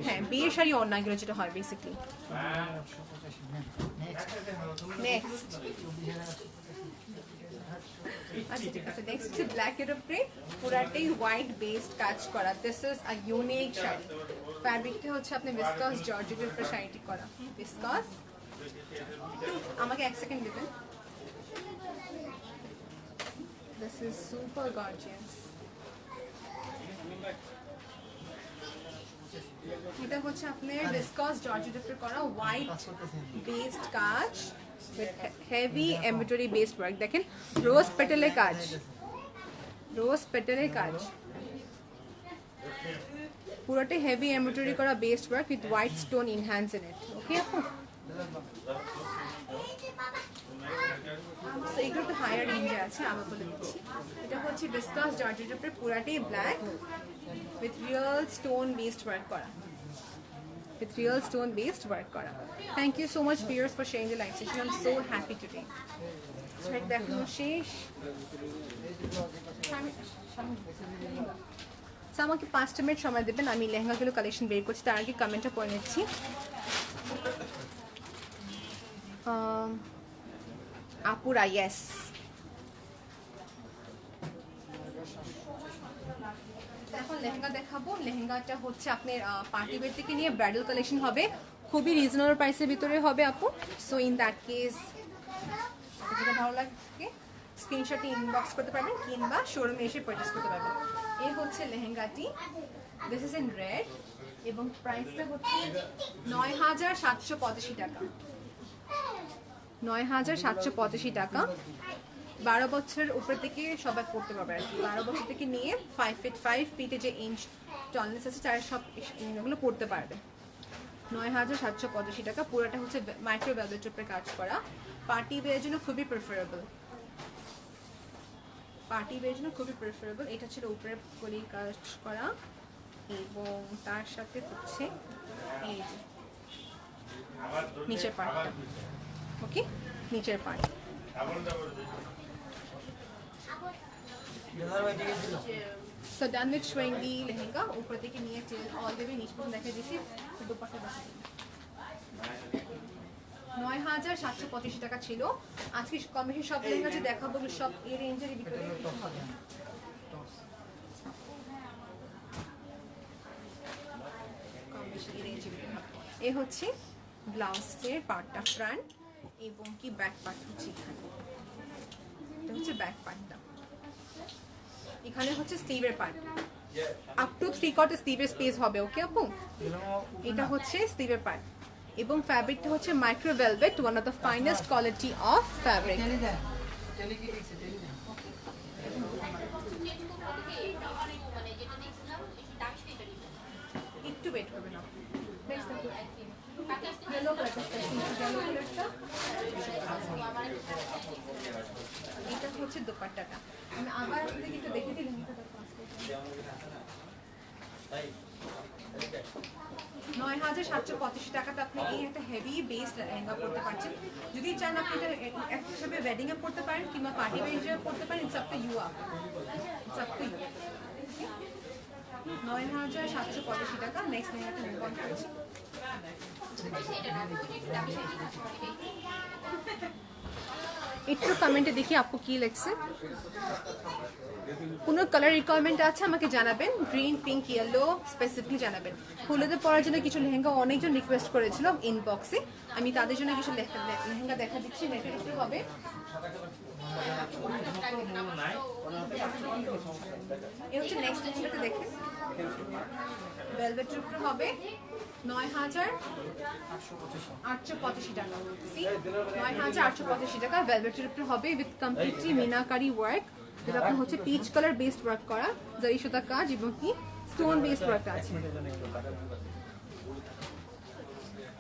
হ্যাঁ, বিয়ের শাড়ি ওড়নাগুলো যেটা হয় বেসিক্যালি। নেক্সট আচ্ছা ঠিক আছে, নেক্সট হচ্ছে ব্ল্যাক এর উপরে পুরাটাই হোয়াইট বেসড কাজ করা। This is a unique sari. ফ্যাব্রিকটা হচ্ছে আপনি ভিসকাস জর্জেটের উপরে শাড়িটি করা। ভিসকাস, আমাকে 1 সেকেন্ড দিবেন। This is super gorgeous. এটা হচ্ছে আপনার ভিসকাস জর্জেটের উপরে করা হোয়াইট বেসড কাজ with heavy embroidery based work. দেখেন রোজ পেটালের কাজ, রোজ পেটালের কাজ, পুরোটাই হেভি এমব্রয়ডারি করা based work with white stone enhance in it. Okay আপু, তো এগুলো একটু হায়ার রেঞ্জে আছে, আবার বলে দিচ্ছি। এটা হচ্ছে ভিসকাস জর্জেটের উপরে পুরাটাই black with real stone based work করা, with real stone based work করা। Thank you so much viewers for sharing the live session. I'm so happy today. Sari দেখানো শেষ। আমাকে 5 মিনিট সময় দেবেন, আমি লেহেঙ্গাগুলো কালেকশন বের করছি। তার আগে কমেন্টটা পড়ে নিচ্ছি। আপুরা ইয়েস, এখন লেহেঙ্গা দেখাবো। লেহেঙ্গাটা হচ্ছে আপনার পার্টি ওয়্যার থেকে নিয়ে ব্রাইডাল কালেকশন হবে, খুবই রিজনেবল প্রাইসের ভিতরে হবে আপু। সো ইন দ্যাট কেস যেটা ভালো লাগে স্ক্রিনশটে ইনবক্স করতে পারবেন কিংবা শোরুমে এসে পারচেস করতে পারবেন। এই হচ্ছে লেহেঙ্গাটি, দিস ইজ ইন রেড এবং প্রাইসটা হচ্ছে ৯,৭৮৫ টাকা। ৯,৭৮৫ টাকা। 12 বছর উপর থেকে সবাই পড়তে পারবে আর কি। 12 বছর থেকে নিয়ে 5 ফিট 5 ফিটে যে ইঞ্চ টলনেস আছে তারা সব এগুলো পড়তে পারবে। ৯,৭৮৫ টাকা। পুরোটা হচ্ছে মাইক্রো ভেলভেটের উপরে কাজ করা, পার্টি ওয়্যারের জন্য খুবই প্রেফারেবল, পার্টি ওয়্যারের জন্য খুবই প্রেফারেবল। এটা ছিল উপরে করে কাজ করা এবং তার সাথে হচ্ছে এই যে নিচের পার্টটা। ওকে, নিচের part. So done with showing the lehenga, ऊपर থেকে নিয়ে all the way নিচ পর্যন্ত দেখিয়ে দিয়েছি। দুপাট্টা দেখাই ৯,৭৮৫ টাকা ছিল। আজকে কম বেশি সব লেহেঙ্গা যে দেখাবো সব এই রেঞ্জের ভিতরে। কম বেশি এই রেঞ্জের ভিতরে। এই হচ্ছে ব্লাউজের পার্টটা ফ্রন্ট এবং কি ব্যাক পার্ট হচ্ছে এখানে। এটা হচ্ছে ব্যাক পার্টটা। এখানে হচ্ছে স্লিভের পার্ট, আপ টু 3/4 স্লিভের স্পেস হবে। ওকে আপু, এটা হচ্ছে স্লিভের পার্ট এবং ফ্যাব্রিকটা হচ্ছে micro velvet, one of the finest quality of fabric. একটু ওয়েট করবেন আপনি। এটা হচ্ছে দোপাট্টাটা। আমি আবার আপনাদেরকে একটু দেখে দিলাম। ৯,৭৮৫ টাকাতে আপনি এই একটা হেভি বেস লেহেঙ্গা পরতে পারছেন। যদি চান আপনি এটা একসাথে ওয়েডিং এ পরতে পারেন কিংবা পার্টি ওয়্যারে পরতে পারেন। It's up to you, it's up to you. ৯,৭৮৫ টাকা। নেক্সট লেহেঙ্গাটা মুভ অন করছি। একটু কমেন্টে দেখি আপু কি লিখছে। কোনো কালার রিকোয়ারমেন্ট আছে আমাকে জানাবেন, গ্রিন, পিঙ্ক, ইয়েলো স্পেসিফিকলি জানাবেন। হলুদে পরার জন্য কিছু লেহেঙ্গা অনেকজন রিকোয়েস্ট করেছিল ইনবক্সে, আমি তাদের জন্য কিছু লেহেঙ্গা দেখা দিচ্ছি। এটা একটু হবে এই হচ্ছে নেক্সট যেটা দেখেন ভেলভেটের উপরে হবে 9,885 টাকা। সি 9,885 টাকা ভেলভেটের উপরে হবে উইথ কমপ্লিটলি মিনাকারি ওয়ার্ক, যেটা আপনার হচ্ছে পিচ কালার বেসড ওয়ার্ক করা, জারি সুতা কাজ এবং কি স্টোন বেসড ওয়ার্ক আছে।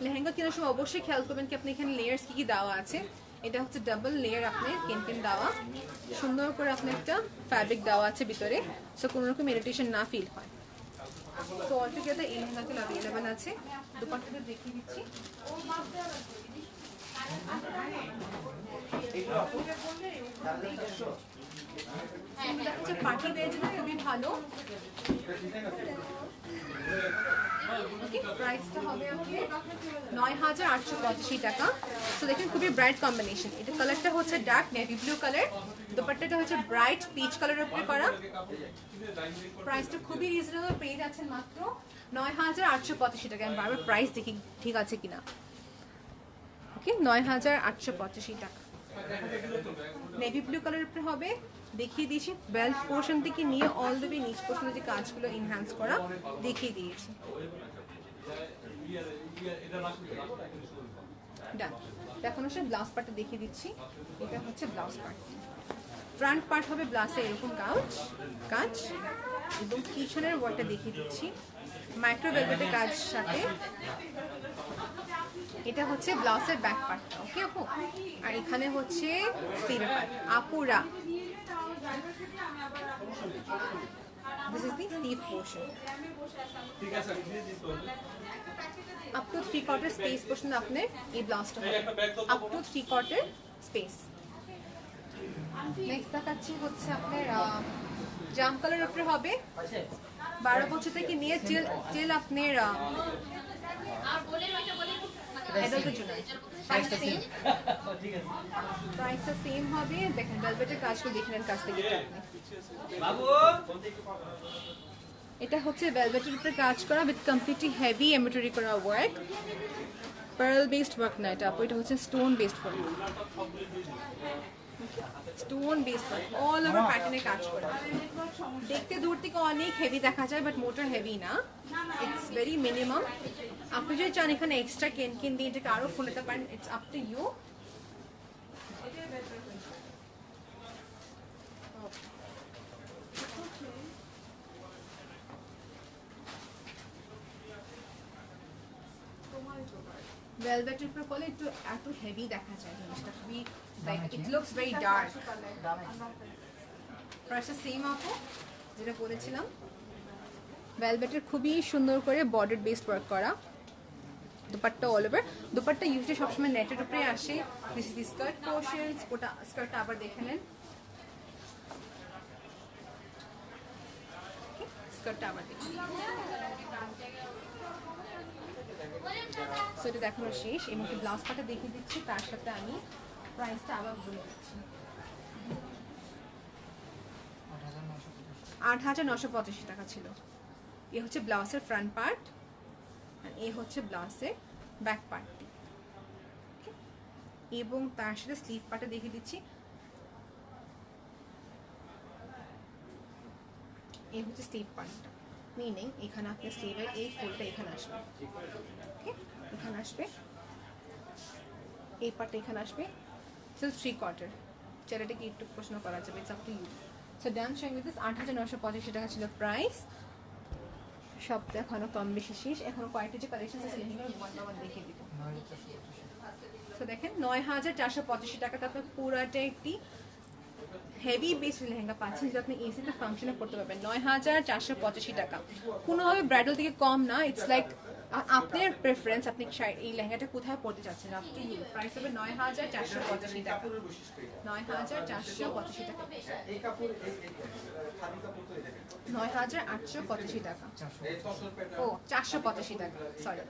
লেহেঙ্গা কেনার সময় অবশ্যই খেয়াল করবেন কি আপনি এখানে লেয়ার্স কি কি দেওয়া আছে। এটা হচ্ছে ডাবল লেয়ার আপনার কেন দেওয়া, সুন্দর করে আপনার একটা ফ্যাব্রিক দেওয়া আছে ভিতরে, সো কোনো রকম ইরিটেশন না ফিল হয়। তো অলটুগেদার এই লেহেঙ্গাগুলো অ্যাভেলেবেল আছে। দুপাট্টাটা দেখিয়ে দিচ্ছি। পার্টি ওয়্যার জন্য খুবই ভালো। প্রাইসটা হবে 9,885 টাকা। তো দেখেন খুবই ব্রাইট কম্বিনেশন। এটা কালারটা হচ্ছে ডার্ক নেভি ব্লু কালার, দুপাট্টাটা হচ্ছে ব্রাইট পিচ কালারের উপরে করা। প্রাইসটা খুবই রিজনেবল পেয়ে যাচ্ছেন মাত্র 9,885 টাকা। আমি বারবার প্রাইস দেখি ঠিক আছে কিনা। ওকে 9,885 টাকা। নেভি ব্লু কালারের উপরে হবে, দেখিয়ে দিয়েছি বেল্ট পোর্শন থেকে নিয়ে অল দ্য ওয়ে নিচ পর্যন্ত যে কাজগুলো এনহ্যান্স করা দেখিয়ে দিয়েছি। ডান। এখন হচ্ছে ব্লাউজ পার্টটা দেখিয়ে দিচ্ছি। এটা হচ্ছে ব্লাউজ পার্ট। ফ্রন্ট পার্ট হবে ব্লাউজে এরকম কাজ এবং পিছনের ওয়ার্কটা দেখিয়ে দিচ্ছি মাইক্রো ভেলভেটের কাজ সাথে। এটা হচ্ছে ব্লাউজের ব্যাক পার্টটা। ওকে আপু, আর এখানে হচ্ছে স্লিভ পার্ট। আপুরা this is the sleeve portion. Up to 3/4 space portion আপনি এই ব্লাউজটা হবে up to 3/4 space। নেক্সট দেখাচ্ছি হচ্ছে আপনার জাম কালারের উপরে হবে 12 বছর থেকে নিয়ে টিল আপনার অ্যাডাল্টের জন্য। প্রাইসটা সেম হবে। দেখেন ভেলভেটের কাজগুলো দেখে নেন কাছ থেকে আপনি। এটা হচ্ছে ভেলভেটের উপরে কাজ করা উইথ কমপ্লিটলি হেভি এমব্রয়ডারি করা ওয়ার্ক, পার্ল বেসড ওয়ার্ক না এটা আপু, এটা হচ্ছে stone based work. Stone based work all over প্যাটার্নে কাজ করা। দেখতে দূর থেকে অনেক হেভি দেখা যায় বাট মোটার হেভি না, ইটস ভেরি মিনিমাম। আপনি যদি চান এখানে এক্সট্রা কেন দিয়ে এটাকে আরো ফুলাতে পারেন, ইটস আপ টু ইউ। ভেলভেটের উপর করলে একটু এত হেভি দেখা যায় জিনিসটা, খুবই like it looks very dark. প্রাইসটা সেম আপু যেটা বলেছিলাম। ভেলভেটের খুবই সুন্দর করে বর্ডার বেসড ওয়ার্ক করা, dupatta all over. Dupatta usually সবসময় নেটের উপরে আসে। This is the skirt portion. ওটা স্কার্টটা আবার দেখে নেন, স্কার্টটা আবার দেখে নেন। সো এটা দেখানো শেষ এবং ব্লাউজ পার্টটা দেখিয়ে দিচ্ছি, তার সাথে আমি প্রাইসটা আবার বলে দিচ্ছি। 8,985 টাকা ছিল। এ হচ্ছে ব্লাউজের ফ্রন্ট পার্ট আর এ হচ্ছে ব্লাউজের ব্যাক পার্টটি এবং তার সাথে স্লিভ পার্টটা দেখিয়ে দিচ্ছি। এই হচ্ছে স্লিভ পার্টটা, মিনিং এখানে আপনার স্লিভের এই ফুলটা এখানে আসবে, ওকে এখানে আসবে, এই পার্টটা এখানে আসবে। সো 3/4 চ্যারিটিকে একটু প্রশ্ন করা যাবে, it's up to you. So done showing with this 8,985 টাকা ছিল প্রাইস। সব দেখানো কম বেশি শেষ। এখন কয়েকটা যে কালেকশন আছে লেহেঙ্গার ওয়ান বাই ওয়ান দেখিয়ে দিব। তো দেখেন 9,485 টাকাতে আপনার পুরাটা একটি হেভি বেস লেহেঙ্গা পাচ্ছেন, যেটা আপনি এসিতে ফাংশনে করতে পারবেন। 9,485 টাকা কোনোভাবে ব্রাইডাল থেকে কম না। ইটস লাইক আপনার প্রেফারেন্স, আপনি এই লেহেঙ্গাটা কোথায় পড়তে চাচ্ছেন আপনি। প্রাইস হবে 9,485 টাকা। 9,485 টাকা, 9,885 টাকা, ও 485 টাকা, সরি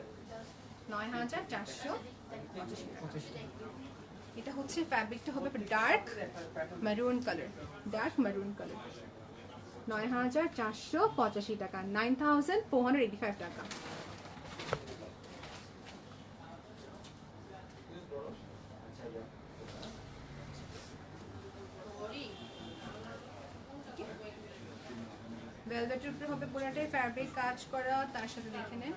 9,485 টাকা। এটা হচ্ছে ফ্যাব্রিকটা হবে dark maroon colour, dark maroon colour. 9,485 টাকা, 9,485 টাকা। ভেলভেটের উপরে হবে পুরোটাই ফ্যাব্রিক কাজ করা, তার সাথে দেখে নেন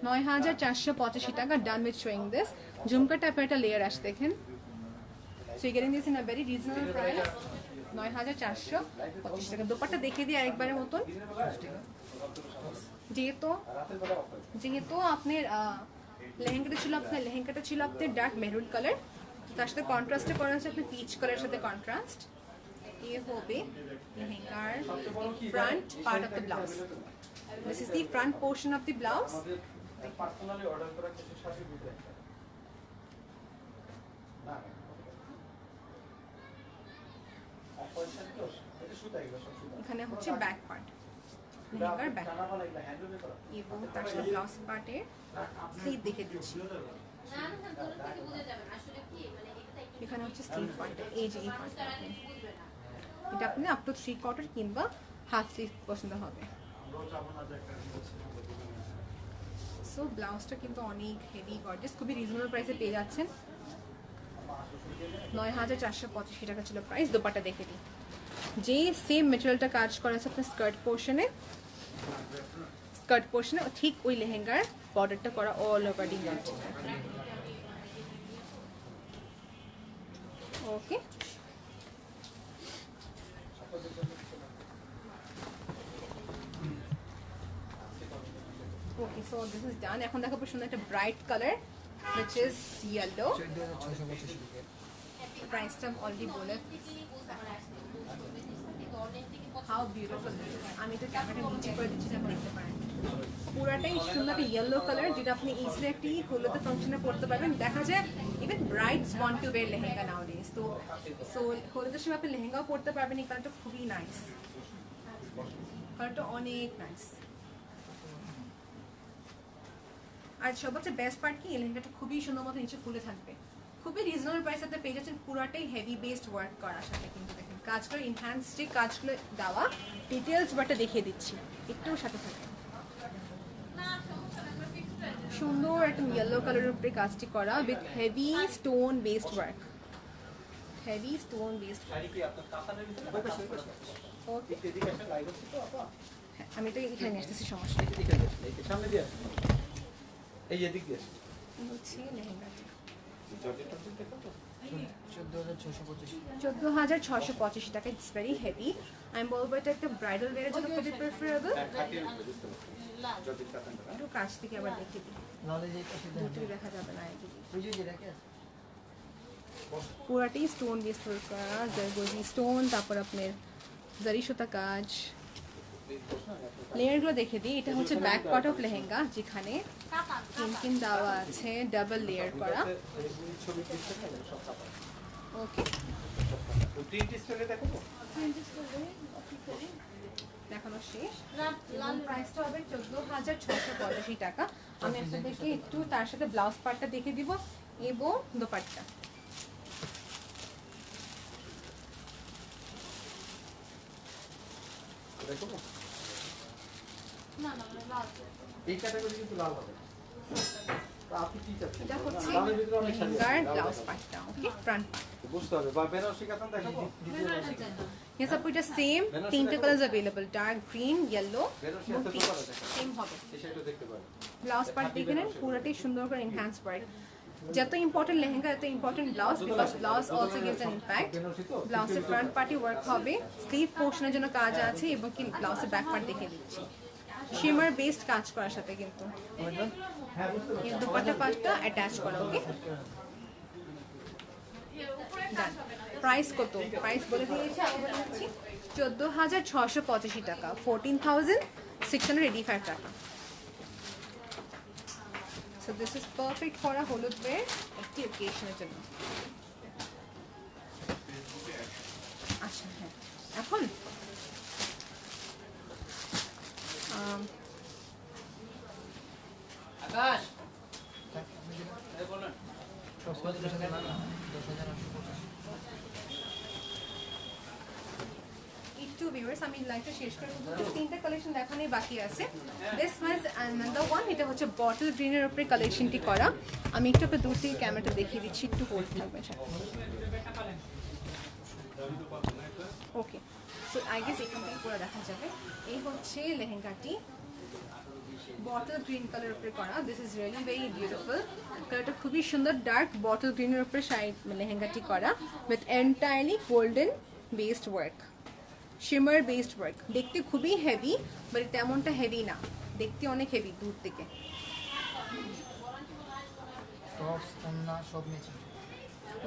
9485 টাকা done with showing this jhumka টাইপের একটা লেয়ার আসে দেখেন so you getting this in a very reasonable price 9485 টাকা দোপাট্টা দেখিয়ে দিই আরেকবারের মতন যেহেতু আপনার লেহেঙ্গাটা ছিল আপনার ডার্ক মেরুন কালার তার সাথে কন্ট্রাস্টে করা হচ্ছে আপনার পিচ কালারের সাথে কন্ট্রাস্ট ये হবে লেহেঙ্গার front part of the blouse. This is the front portion of the blouse. Personally order করা কিছু শাড়ি দিতে না অপশন তো এটা সুতা এগুলো সব সুতা এখানে হচ্ছে ব্যাক পার্ট লেহেঙ্গার ব্যাক এবং তার সাথে ব্লাউজ পার্টের স্লিভ দেখে দিচ্ছি এখানে হচ্ছে স্লিভ পার্ট এই যে এই পার্টটা এটা আপনি আপ টু 3/4 কিংবা হাফ স্লিভ পছন্দ হবে সো ব্লাউজটা কিন্তু অনেক হেভি গর্জিয়াস খুবই রিজনেবল প্রাইসে পেয়ে যাচ্ছেন 9485 টাকা ছিল প্রাইস দোপাট্টা দেখে দিই যে সেম ম্যাটেরিয়ালটা কাজ করা আছে আপনার স্কার্ট পোর্শনে ঠিক ওই লেহেঙ্গার বর্ডারটা করা all over the net okay Okay, so this is done. এখন দেখাবো সুন্দর একটা bright colour which is yellow. 14600 প্রাইসটা অলরেডি বলে how beautiful আমি তো ক্যামেরাটা নিচে করে দিচ্ছি যেন দেখতে পারেন পুরাটাই সুন্দর একটা ইয়েলো কালার যেটা আপনি ইজিলি একটি হলুদের ফাংশনে পড়তে পারবেন দেখা যায় even brides want to wear lehenga nowadays তো হলুদের সময় আপনি লেহেঙ্গাও পড়তে পারবেন এই কালারটা খুবই নাইস কালারটা অনেক নাইস আর সবচেয়ে বেস্ট পার্ট কি লেহেঙ্গাটা খুবই সুন্দর মতো নিচে ফুলে থাকবে খুবই রিজনেবল প্রাইসে আপনি পেয়ে যাচ্ছেন পুরাটাই হেভি বেসড ওয়ার্ক করার সাথে কিন্তু দেখেন কাজগুলো ইনহ্যান্স যে কাজগুলো দেওয়া ডিটেলস বারটা দেখিয়ে দিচ্ছি একটু সাথে থাকে সুন্দর একটা ইয়েলো কালারের উপরে কাজটি করা with heavy stone based work ওকে আমি তো এখানে নিয়ে আসতেছি সমস্যা সামনে দিয়ে এই এদিক দিয়ে হচ্ছে লেহেঙ্গাটা 14625 টাকা ইটস ভেরি হেভি আমি বলবো এটা একটা ব্রাইডাল ওয়্যারের জন্য খুবই প্রেফারেবল একটু কাছ থেকে আবার দেখে দিই দুটো দেখা যাবে না পুরাটাই স্টোন বেসড ওয়ার্ক করা জারদোজি স্টোন তারপর আপনার জারি সুতা কাজ লেয়ারগুলো দেখে দিই এটা হচ্ছে ব্যাক পার্ট অফ লেহেঙ্গা যেখানে কিন দেওয়া আছে ডাবল লেয়ার করা ওকে দেখানো শেষ প্রাইসটা হবে 14685 টাকা আমি আপনাদেরকে একটু তার সাথে ব্লাউজ পার্টটা দেখে দিব এবং দোপাট্টা এই ক্যাটাগরি কিন্তু লাল হবে আপনি কি চাচ্ছেন এটা হচ্ছে লেহেঙ্গার ব্লাউজ পার্টটা ওকে ফ্রন্ট পার্ট বুঝতে হবে বা বেনারসি কাতান দেখাবো ये सब कुछ सेम तीनटे colours available dark green yellow same হবে সেটা দেখতে পারেন ব্লাউজ পার্ট দেখে নেন পুরোটাই সুন্দর করে এনহ্যান্স ওয়ার্ক যত ইম্পর্টেন্ট লেহেঙ্গা এত important blouse because blouse also gives an impact ব্লাউজের ফ্রন্ট পার্টি ওয়ার্ক হবে স্লিভ পোর্শনের জন্য কাজ আছে এবং কি ব্লাউজের ব্যাক পার্ট দেখে দিচ্ছি শিমার বেসড কাজ করার সাথে কিন্তু এই দুপাট্টা পার্টটা অ্যাটাচ করা ওকে প্রাইস কত প্রাইস বলে দিয়েছি আমি বলে দিচ্ছি 14685 টাকা 14685 টাকা So this is perfect for a হলুদ wear একটি occasion-এর জন্য আচ্ছা হ্যাঁ এখন আকাশ টু ভিউয়ার্স, আমি লাইভটা শেষ করে দেবো। তিনটা কালেকশন দেখানোই বাকি আছে। This was another one. এটা হচ্ছে বটল গ্রিনের উপরে কালেকশনটি করা। আমি একটু আপনার দূর থেকে ক্যামেরাটা দেখিয়ে দিচ্ছি, একটু হোল্ড থাকবে। ওকে, সো আই গেস এখান থেকে পুরো দেখা যাবে। এই হচ্ছে লেহেঙ্গাটি, বটল গ্রিন কালার উপরে করা। This is really very beautiful. কালারটা খুবই সুন্দর, ডার্ক বটল গ্রিনের উপরে লেহেঙ্গাটি করা with entirely golden based work, shimmer based work. দেখতে খুবই হেভি, বাট তেমনটা হেভি না, দেখতে অনেক হেভি দূর থেকে।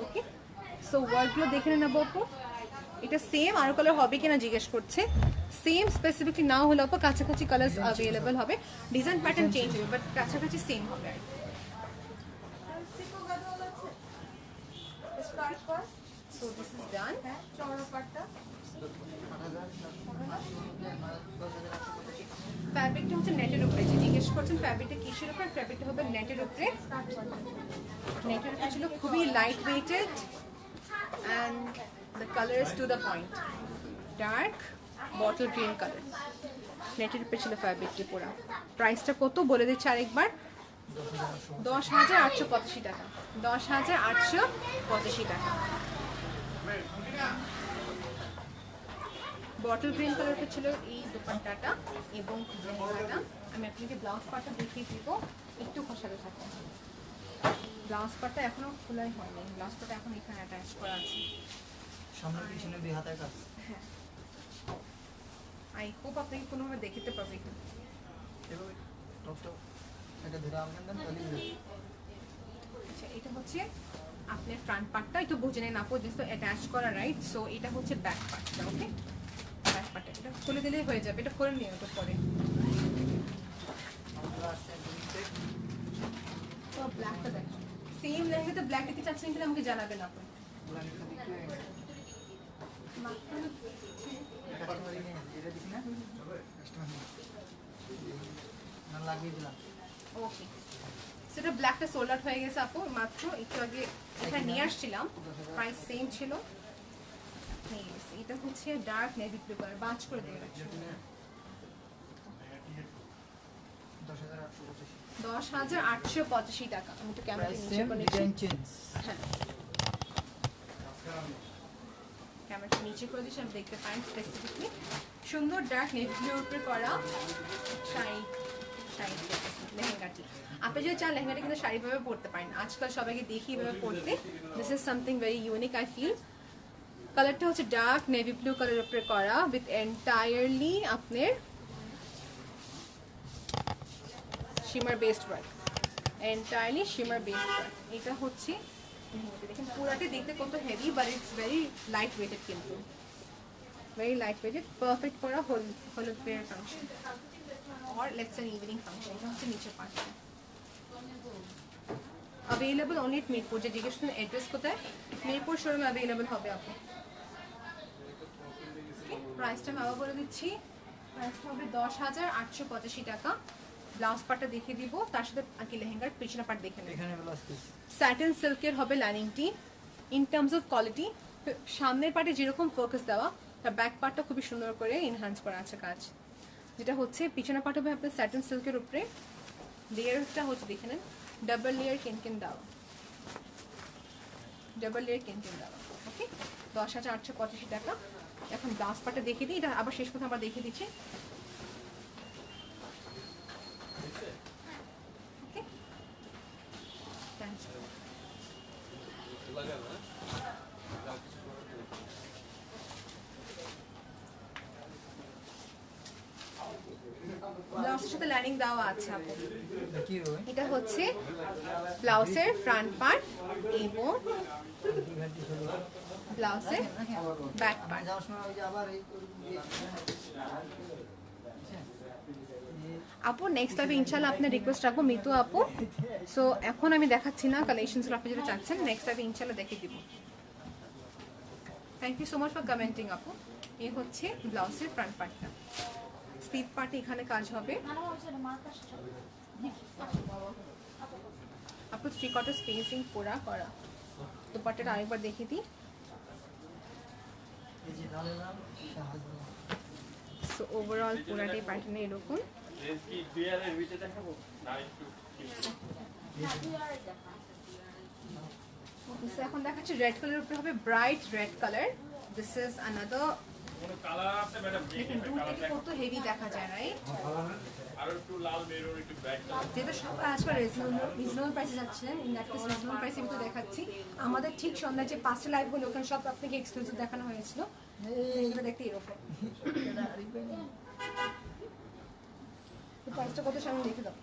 ওকে, সো ওয়ার্কগুলো দেখে নেবো আপু। এটা সেম আরো কালার হবে কিনা জিজ্ঞেস করছে। সেম স্পেসিফিকলি নাও হলে আপু কাছাকাছি কালার অ্যাভেলেবল হবে, ডিজাইন প্যাটার্ন চেঞ্জ হবে, বাট কাছাকাছি সেম হবে আর কি। So this is done. ফ্যাব্রিকটা হচ্ছে নেটের উপরে, যে জিজ্ঞেস করছেন ফ্যাব্রিকটা কিসের উপরে, ফ্যাব্রিকটা হবে নেটের উপরে। নেটের উপরে ছিল, খুবই light weighted and the color is to the point, dark bottle green color. নেটের উপরে ছিল ফ্যাব্রিকটি পুরো। প্রাইসটা কত বলে দিচ্ছি আরেকবার, 10,885 টাকা। 10,885 টাকা। বটল গ্রিন কালারটা ছিল এই দোপাট্টাটা এবং লেহেঙ্গাটা। আমি আপনাকে ব্লাউজ পার্টটা দেখিয়ে দিব, একটু খসাতে থাকো। ব্লাউজ পার্টটা এখনো খোলাই হয়নি, ব্লাউজ পার্টটা এখন এখানে অ্যাটাচ করা আছে। সামনে পিছনে দুই হাতের কাজ। হ্যাঁ, আই হোপ আপনাকে কোনোভাবে দেখাতে পারবে একটু। এভাবে টপটা এটা ধরে আমাকে দেন তাহলে আচ্ছা, এটা হচ্ছে আপনার ফ্রন্ট পার্টটা, একটু বুঝে নেন আপু, যেহেতু অ্যাটাচ করা, রাইট? সো এটা হচ্ছে ব্যাক পার্টটা। ওকে, ব্যাক পার্টটা এটা খুলে দিলেই হয়ে যাবে, এটা করে নিও তো পরে। তো ব্ল্যাকটা দেখো, সেম লেহেঙ্গাতে ব্ল্যাকটা কি চাচ্ছেন কিনা আমাকে জানাবেন আপনি। ওকে, সেটা ব্ল্যাকটা সোল্ড আউট হয়ে গেছে আপু, মাত্র একটু আগে এখানে নিয়ে আসছিলাম, প্রাইস সেম ছিল। এটা হচ্ছে ডার্ক নেভি ব্লু কালার, বাঁচ করে দিয়ে রাখছি। 10,885 টাকা। আমি তো ক্যামেরা নিচে করে নিচ্ছি। হ্যাঁ, ক্যামেরাটা নিচে করে দিচ্ছি, আমি দেখতে পাই স্পেসিফিকলি। সুন্দর ডার্ক নেভি ব্লুর উপরে করা শাড়ি, লেহেঙ্গাটি। আপনি যদি চান লেহেঙ্গাটা কিন্তু শাড়িভাবে পরতে পারেন, আজকাল সবাইকে দেখি এভাবে পরতে। This is something very unique I feel. কালারটা হচ্ছে ডার্ক নেভি ব্লু কালারের উপরে করা উইথ এন্টায়ারলি আপনার shimmer based work, entirely shimmer based work. এটা হচ্ছে দেখেন পুরাটা দেখতে কত heavy, but it's very light weighted, কিন্তু ভেরি লাইট ওয়েটেড, পারফেক্ট করা হলুদ বিয়ের function or let's say evening function. এটা হচ্ছে নিচে পার্টটা। Available only at Mirpur. যে জিজ্ঞেস করেন অ্যাড্রেস কোথায়, মিরপুর শোরুমে अवेलेबल হবে আপু। প্রাইসটা আমি আবার বলে দিচ্ছি, প্রাইসটা হবে 10,885 টাকা। ব্লাউজ পার্টটা দেখিয়ে দিব, তার সাথে আগে লেহেঙ্গার পিছনের পার্ট দেখে নেবেন। এখানে ব্লাউজ পিস স্যাটিন সিল্কের হবে লাইনিংটি। ইন টার্মস অফ কোয়ালিটি, সামনের পার্টে যেরকম ফোকাস দেওয়া, তার ব্যাক পার্টটা খুবই সুন্দর করে এনহ্যান্স করা আছে কাজ। যেটা হচ্ছে পিছনের পার্ট হবে আপনার স্যাটিন সিল্কের উপরে, লেয়ারটা হচ্ছে দেখে নেন ডাবল লেয়ার কেনকেন দেওয়া, ডাবল লেয়ার কেনকেন দেওয়া। ওকে, 10,885 টাকা। এখন ব্লাউজ পার্টটা দেখিয়ে দিই, এটা আবার শেষ কথা আবার দেখিয়ে দিচ্ছি। ওকে, থ্যাংকস। ব্লাউজের সাথে লাইনিং দেওয়া আছে আপু। কি হবে এটা হচ্ছে ব্লাউজের ফ্রন্ট পার্ট এবং ব্লাউজের ব্যাক পার্ট। যাওয়ার সময় ওই যে আবার এই আপু নেক্সট লাইভে ইনশাআল্লাহ আপনার রিকোয়েস্ট রাখবো মিতু আপু। সো এখন আমি দেখাচ্ছি না কালেকশনসগুলো, আপনি যেটা চাচ্ছেন নেক্সট লাইভে ইনশাআল্লাহ দেখিয়ে দিব। Thank you so much for commenting আপু। এই হচ্ছে ব্লাউজের ফ্রন্ট পার্টটা, স্লিভ পার্টে এখানে কাজ হবে আপু, 3/4 স্পেসিং পুরা করা। দুপাট্টাটা আরেকবার দেখিয়ে দিই। এই যে লাল লাল শাহজালাল সো ওভারঅল পুরাটাই প্যাটার্নে এরকম। রেঞ্জ কি 2000 এর ভিতরে দেখাবো না একটু সো এখন দেখাচ্ছি রেড কালারের উপরে হবে bright red colour. This is another, কোনো কালার আছে ম্যাডাম? দেখুন দূর থেকে কত হেভি দেখা যায়, রাইট? আর একটু লাল মেরুন একটু ব্ল্যাক যেটা সব আজকাল রিজনেবল প্রাইসে যাচ্ছিলেন, ইন দ্যাট কেস রিজনেবল প্রাইসে কিন্তু দেখাচ্ছি। আমাদের ঠিক সন্ধ্যায় যে 5টা লাইভ হলো ওখানে সব আপনাকে এক্সক্লুসিভ দেখানো হয়েছিল। এগুলো দেখতে এরকম। প্রাইসটা কত সামনে দেখে দাও।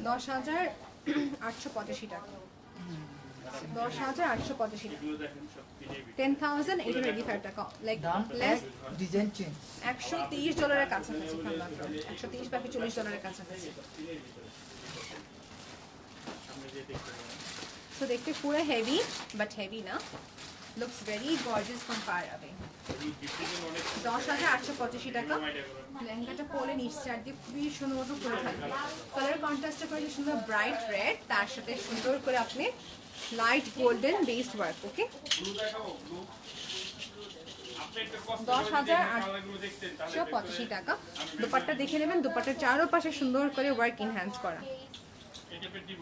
10,885 টাকা। 10,885 টাকা। এগুলো দেখেন সব কিনে 10,885 টাকা, লাইক লেস ডিজাইন চেঞ্জ। $130 কাছাকাছি, মাত্র $130 বাকি $40 কাছাকাছি। সামনে যে দেখতে পারেন সো দেখতে পুরো হেভি, বাট হেভি না, looks very gorgeous from far away. এই ডিজাইন অনেক 10,885 টাকা। আইডিয়া করেন লেহেঙ্গাটা পরে নিচ চার দিয়ে খুবই সুন্দর মতো করে থাকবে। কালার কন্ট্রাস্টটা করেছে সুন্দর ব্রাইট রেড, তার সাথে সুন্দর করে আপনি লাইট গোল্ডেন বেসড ওয়ার্ক। ওকে, ব্লু দেখাবো ব্লু আপনি একটা কষ্ট 10,885 টাকা। দুপাট্টা দেখে নেবেন, দুপাট্টার চারোপাশে সুন্দর করে ওয়ার্ক ইনহ্যান্স করা। এটা পে দিব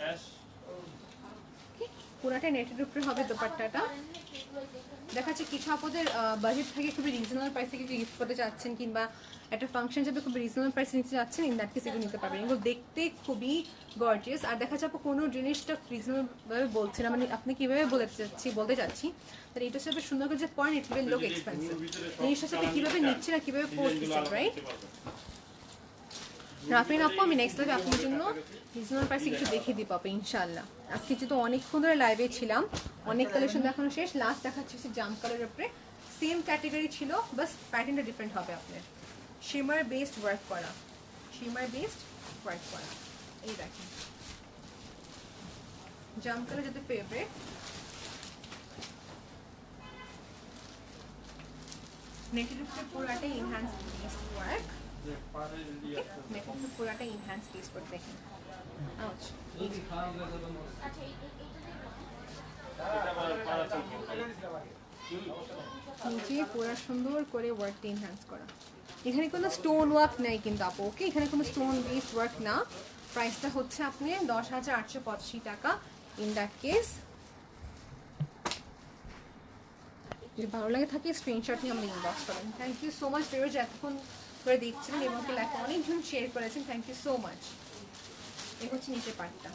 অ্যাশ পুরাটা নেটের উপরে হবে দুপাট্টাটা। দেখাচ্ছে কিছু আপনাদের বাজেট থেকে খুবই রিজনেবল প্রাইসে কিছু গিফট করতে চাচ্ছেন, কিংবা একটা ফাংশন যাবে খুব রিজনেবল প্রাইসে নিতে যাচ্ছেন, ইন দ্যাট কেস এগুলো নিতে পারবেন। এগুলো দেখতে খুবই গর্জিয়াস। আর দেখা যাবে কোনো জিনিসটা রিজনেবলভাবে বলছি না, মানে আপনি কীভাবে বলতে চাচ্ছি, তাহলে এটা সাথে সুন্দর করে যে point it will look expensive. জিনিসটার সাথে কীভাবে নিচ্ছে না কীভাবে পড়তেছে, রাইট? রাফিন আপু, আমি নেক্সট লাইভে আপনার জন্য রিজনেবল প্রাইসে কিছু দেখিয়ে দিই পাবো ইনশাআল্লাহ। আজকে যেহেতু অনেকক্ষণ ধরে লাইভে ছিলাম, অনেক কালেকশন দেখানো শেষ। লাস্ট দেখাচ্ছি হচ্ছে জাম কালারের উপরে, সেম ক্যাটাগরি ছিল, বাস প্যাটার্নটা ডিফারেন্ট হবে আপনার। শিমার বেসড ওয়ার্ক করা, শিমার বেসড ওয়ার্ক করা। এই দেখেন জাম কালার যাদের ফেভারিট, নেটের উপরে পুরাটাই ইনহ্যান্স বেসড ওয়ার্ক। নেটের উপরে পুরাটাই ইনহ্যান্স বেস করে দেখেন। আচ্ছা, নিচে পুরো সুন্দর করে ওয়ার্কটা এনহ্যান্স করা। এখানে কোনো স্টোন ওয়ার্ক নেই কিন্তু আপু, ওকে? এখানে কোনো স্টোন বেসড ওয়ার্ক না। প্রাইসটা হচ্ছে আপনি 10,885 টাকা। ইন দ্যাট কেস যদি ভালো লাগে থাকে স্ক্রিনশট নিয়ে আমাদের ইনবক্স করেন। Thank you so much viewers, এতক্ষণ করে দেখছিলেন এবং কি লাইক অনেকজন শেয়ার করেছেন, থ্যাংক ইউ সো মাচ। এই হচ্ছে নিচের পার্টটা।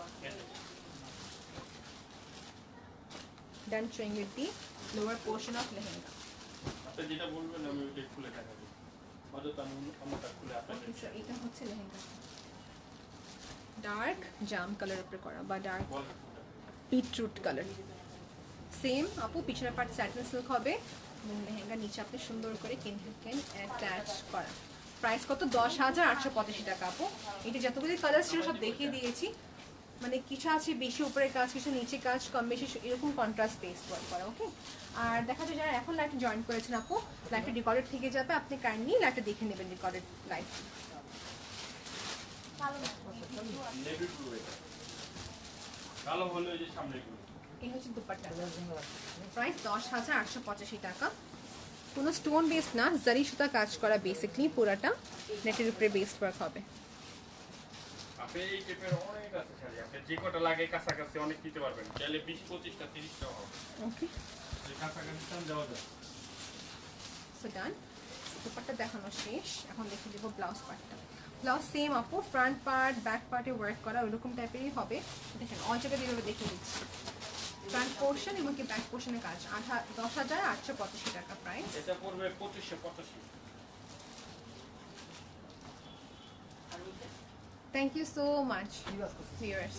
Done showing with the lower portion of lehenga. আপনি যেটা বলবেন আমি ওইটা খুলে দেখাবো। অযথা আমটা খুলে আপনাকে Okay, so এটা হচ্ছে লেহেঙ্গা। ডার্ক জাম কালার উপরে করা বা ডার্ক বিটরুট কালার। সেম আপু পিছনের পার্ট স্যাটিন সিল্ক হবে এবং লেহেঙ্গা নিচে আপনি সুন্দর করে কেন অ্যাটাচ করা। প্রাইস কত? 10,885 টাকা আপু। এটা যতগুলি কালার ছিল সব দেখিয়ে দিয়েছি, মানে কিছু আছে বেশি উপরে কাজ, কিছু নিচে কাজ, কম বেশি এরকম কন্ট্রাস্ট বেস ওয়ার্ক করা। ওকে, আর দেখা যায় যারা এখন লাইভে জয়েন করেছেন আপু, লাইভটা রেকর্ডেড থেকে যাবে, আপনি কাইন্ডলি লাইভটা দেখে নেবেন রেকর্ডেড লাইভ। নেভি ব্লু এটা কালো হলো এই যে সামনে গুলো। এই হচ্ছে দুপাট্টা, প্রাইস 10,885 টাকা। কোনো স্টোন বেস না, জারি সুতা কাজ করা, বেসিকলি পুরাটা নেটের উপরে বেসড ওয়ার্ক হবে। আপনি এই টাইপের অনেক আছে শাড়ি, আপনি যে কটা লাগে কাছাকাছি অনেক নিতে পারবেন, চাইলে 20-25টা 30টা হবে। ওকে, যে কাছাকাছি চান দেওয়া যায়। সো ডান। দুপাট্টা দেখানো শেষ, এখন দেখে দেবো ব্লাউজ পার্টটা। ব্লাউজ সেম আপু, ফ্রন্ট পার্ট ব্যাক পার্টে ওয়ার্ক করা ওইরকম টাইপেরই হবে। দেখেন অল জায়গায় এইভাবে দেখে দিচ্ছি, ফ্রন্ট পোর্শন এবং কি ব্যাক পোর্শনের কাজ। 10,885 টাকা প্রাইস। এটা পড়বে 2585। Thank you so much viewers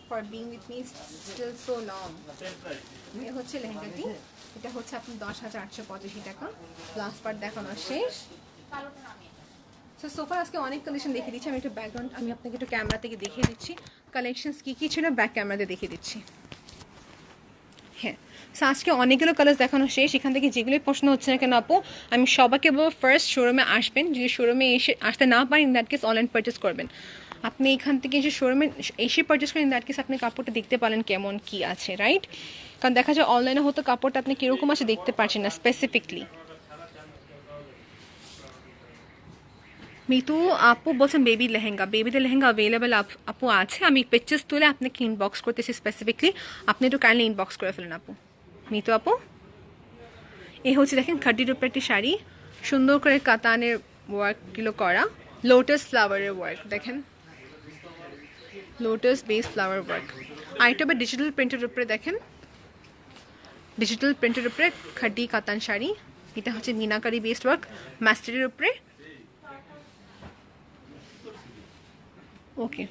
for being with me still so long. এই হচ্ছে লেহেঙ্গাটি, এটা হচ্ছে আপনি 10,885 টাকা। ব্লাউজ পার্ট দেখানো শেষ। সো সোফার আজকে অনেক কালেকশন দেখিয়ে দিচ্ছি। আমি একটু ব্যাকগ্রাউন্ড আমি আপনাকে একটু ক্যামেরা থেকে দেখিয়ে দিচ্ছি কালেকশনস কী কী ছিল, ব্যাক ক্যামেরাতে দেখিয়ে দিচ্ছি। হ্যাঁ, সো আজকে অনেকগুলো কালার দেখানো শেষ। এখান থেকে যেগুলো প্রশ্ন হচ্ছে না কেন আপু, আমি সবাইকে বলবো ফার্স্ট শোরুমে আসবেন। যদি শোরুমে আসতে না পারেন, in that case online purchase করবেন। আপনি এখান থেকে যে শোরুমে এসে পারচেস করেন দ্যাট কেস আপনি কাপড়টা দেখতে পারেন কেমন কি আছে, রাইট? কারণ দেখা যায় অনলাইনে হয়তো কাপড়টা আপনি কীরকম আছে দেখতে পারছেন না স্পেসিফিকলি। মিতু আপু বলছেন বেবি লেহেঙ্গা, বেবিদের লেহেঙ্গা অ্যাভেলেবেল আপু আছে, আমি পিকচার্স তুলে আপনাকে ইনবক্স করতেছি স্পেসিফিকলি, আপনি একটু কাইন্ডলি ইনবক্স করে ফেলেন আপু। মিতু আপু এই হচ্ছে দেখেন খাটির উপরে একটি শাড়ি, সুন্দর করে কাতানের ওয়ার্কগুলো করা, লোটাস ফ্লাওয়ারের ওয়ার্ক দেখেন, লোটাস বেস ফ্লাওয়ার ওয়ার্ক। আরেকটা আবার ডিজিটাল প্রিন্টের উপরে দেখেন, ডিজিটাল প্রিন্টের উপরে খাটি কাতান শাড়ি, এটা হচ্ছে মিনাকারি বেসড ওয়ার্ক মাস্টারের উপরে। ওকে,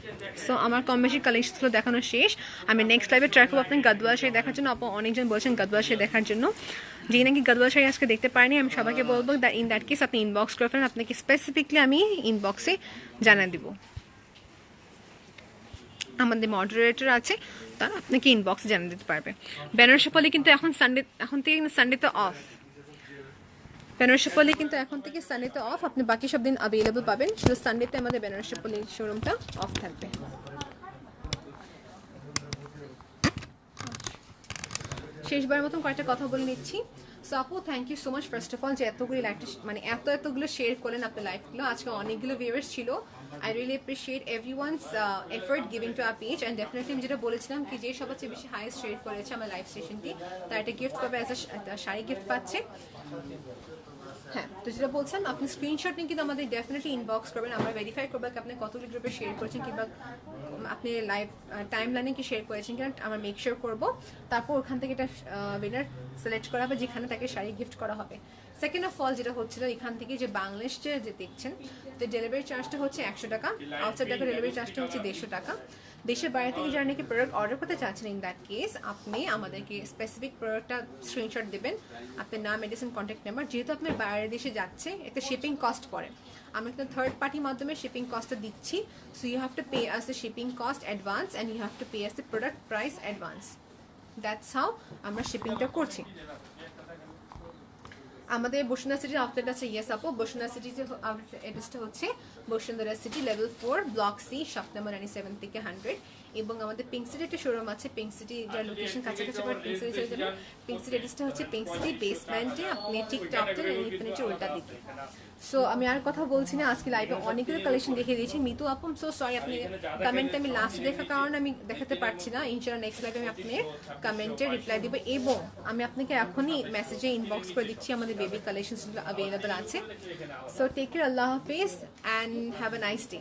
সো আমার কম বেশি কালেকশনগুলো দেখানো শেষ। আমি নেক্সট লাইভে ট্রাই করবো আপনার গাদওয়াল শাড়ি দেখার জন্য। আপু অনেকজন বলছেন গাদওয়াল শাড়ি দেখার জন্য, যেই নাকি গাদওয়াল শাড়ি আজকে দেখতে পারিনি, আমি সবাইকে বলবো ইন দ্যাট কেস আপনি ইনবক্স করে ফেলেন, আপনাকে স্পেসিফিকলি আমি ইনবক্সে জানা দিব। আমাদের মডারেটর আছে, তারা আপনাকে ইনবক্সে জানিয়ে দিতে পারবে। বেনারসি পলি কিন্তু এখন থেকে কিন্তু সানডেতে অফ, বেনারসি পলি কিন্তু এখন থেকে সানডেতে অফ, আপনি বাকি সব দিন অ্যাভেলেবল পাবেন, শুধু সানডেতে আমাদের বেনারসি পলি শোরুমটা অফ থাকবে। শেষবার মতন কয়েকটা কথা বলে নিচ্ছি। সো আপু thank you so much first of all যে এতগুলি লাইফটা মানে এতগুলো শেয়ার করলেন আপনার লাইফগুলো, আজকে অনেকগুলো ভিউয়ার্স ছিল। I really appreciate everyone's effort giving to our page, and definitely আমি যেটা বলেছিলাম কি যে সবচেয়ে বেশি হাইয়েস্ট শেয়ার করেছে আমার লাইভ সেশনটি তার একটা গিফট পাবে, অ্যাজ এ শাড়ি গিফট পাচ্ছে। হ্যাঁ, তো যেটা বলছেন আপনি স্ক্রিনশট নিয়ে কিন্তু আমাদের ডেফিনেটলি ইনবক্স করবেন, আমরা ভেরিফাই করবো আপনি কতগুলি গ্রুপে শেয়ার করেছেন কিংবা আপনি লাইভ টাইম লাইনে কি শেয়ার করেছেন কিনা আমরা মেক শিওর করবো। তারপর ওখান থেকে একটা উইনার সিলেক্ট করা হবে যেখানে তাকে শাড়ি গিফট করা হবে। সেকেন্ড অফ অল যেটা হচ্ছিল এখান থেকে যে বাংলাদেশ যে দেখছেন, তো ডেলিভারি চার্জটা হচ্ছে 100 টাকা, আউটসাইড টাকা ডেলিভারি চার্জটা হচ্ছে 150 টাকা। দেশের বাইরে থেকে যারা নাকি প্রোডাক্ট অর্ডার করতে চাচ্ছেন ইন দ্যাট কেস আপনি আমাদেরকে স্পেসিফিক প্রোডাক্টটা স্ক্রিনশট দেবেন, আপনার নাম, মেডিসিন, কন্ট্যাক্ট নাম্বার। যেহেতু আপনার বাইরের দেশে যাচ্ছে এতে শিপিং কস্ট পড়ে, আমরা কিন্তু থার্ড পার্টির মাধ্যমে শিপিং কস্টটা দিচ্ছি। So you have to pay us the shipping cost advance and you have to pay us the product price advance. That's how আমরা শিপিংটা করছি। আমাদের বসুন্ধরা সিটির আউটলেট আছে, ইয়েস আপু, বসুন্ধরা সিটির অ্যাড্রেসটা হচ্ছে Bashundhara City level 4 block C shop number 97 থেকে 100। এবং আমাদের পিঙ্ক সিটি একটা শোরুম আছে, পিঙ্ক সিটি যার লোকেশন কাছাকাছি পড়ে পিঙ্ক সিটি চলে যাবেন। পিঙ্ক সিটি অ্যাড্রেসটা হচ্ছে পিঙ্ক সিটি বেসমেন্টে, আপনি ঠিক টপটা ইনফিনিটি উল্টা দিকে। সো আমি আর কথা বলছি না, আজকে লাইভে অনেকগুলো কালেকশন দেখিয়ে দিয়েছি। মিতু আপু সো সরি, আপনি কমেন্টটা আমি লাস্টে দেখার কারণে আমি দেখাতে পারছি না, ইনশাআল্লাহ নেক্সট লাইভে আমি আপনার কমেন্টে রিপ্লাই দিব এবং আমি আপনাকে এখনই মেসেজে ইনবক্স করে দিচ্ছি আমাদের বেবি কালেকশনস অ্যাভেলেবল আছে। সো টেক কেয়ার, আল্লাহ হাফিজ and have a nice day.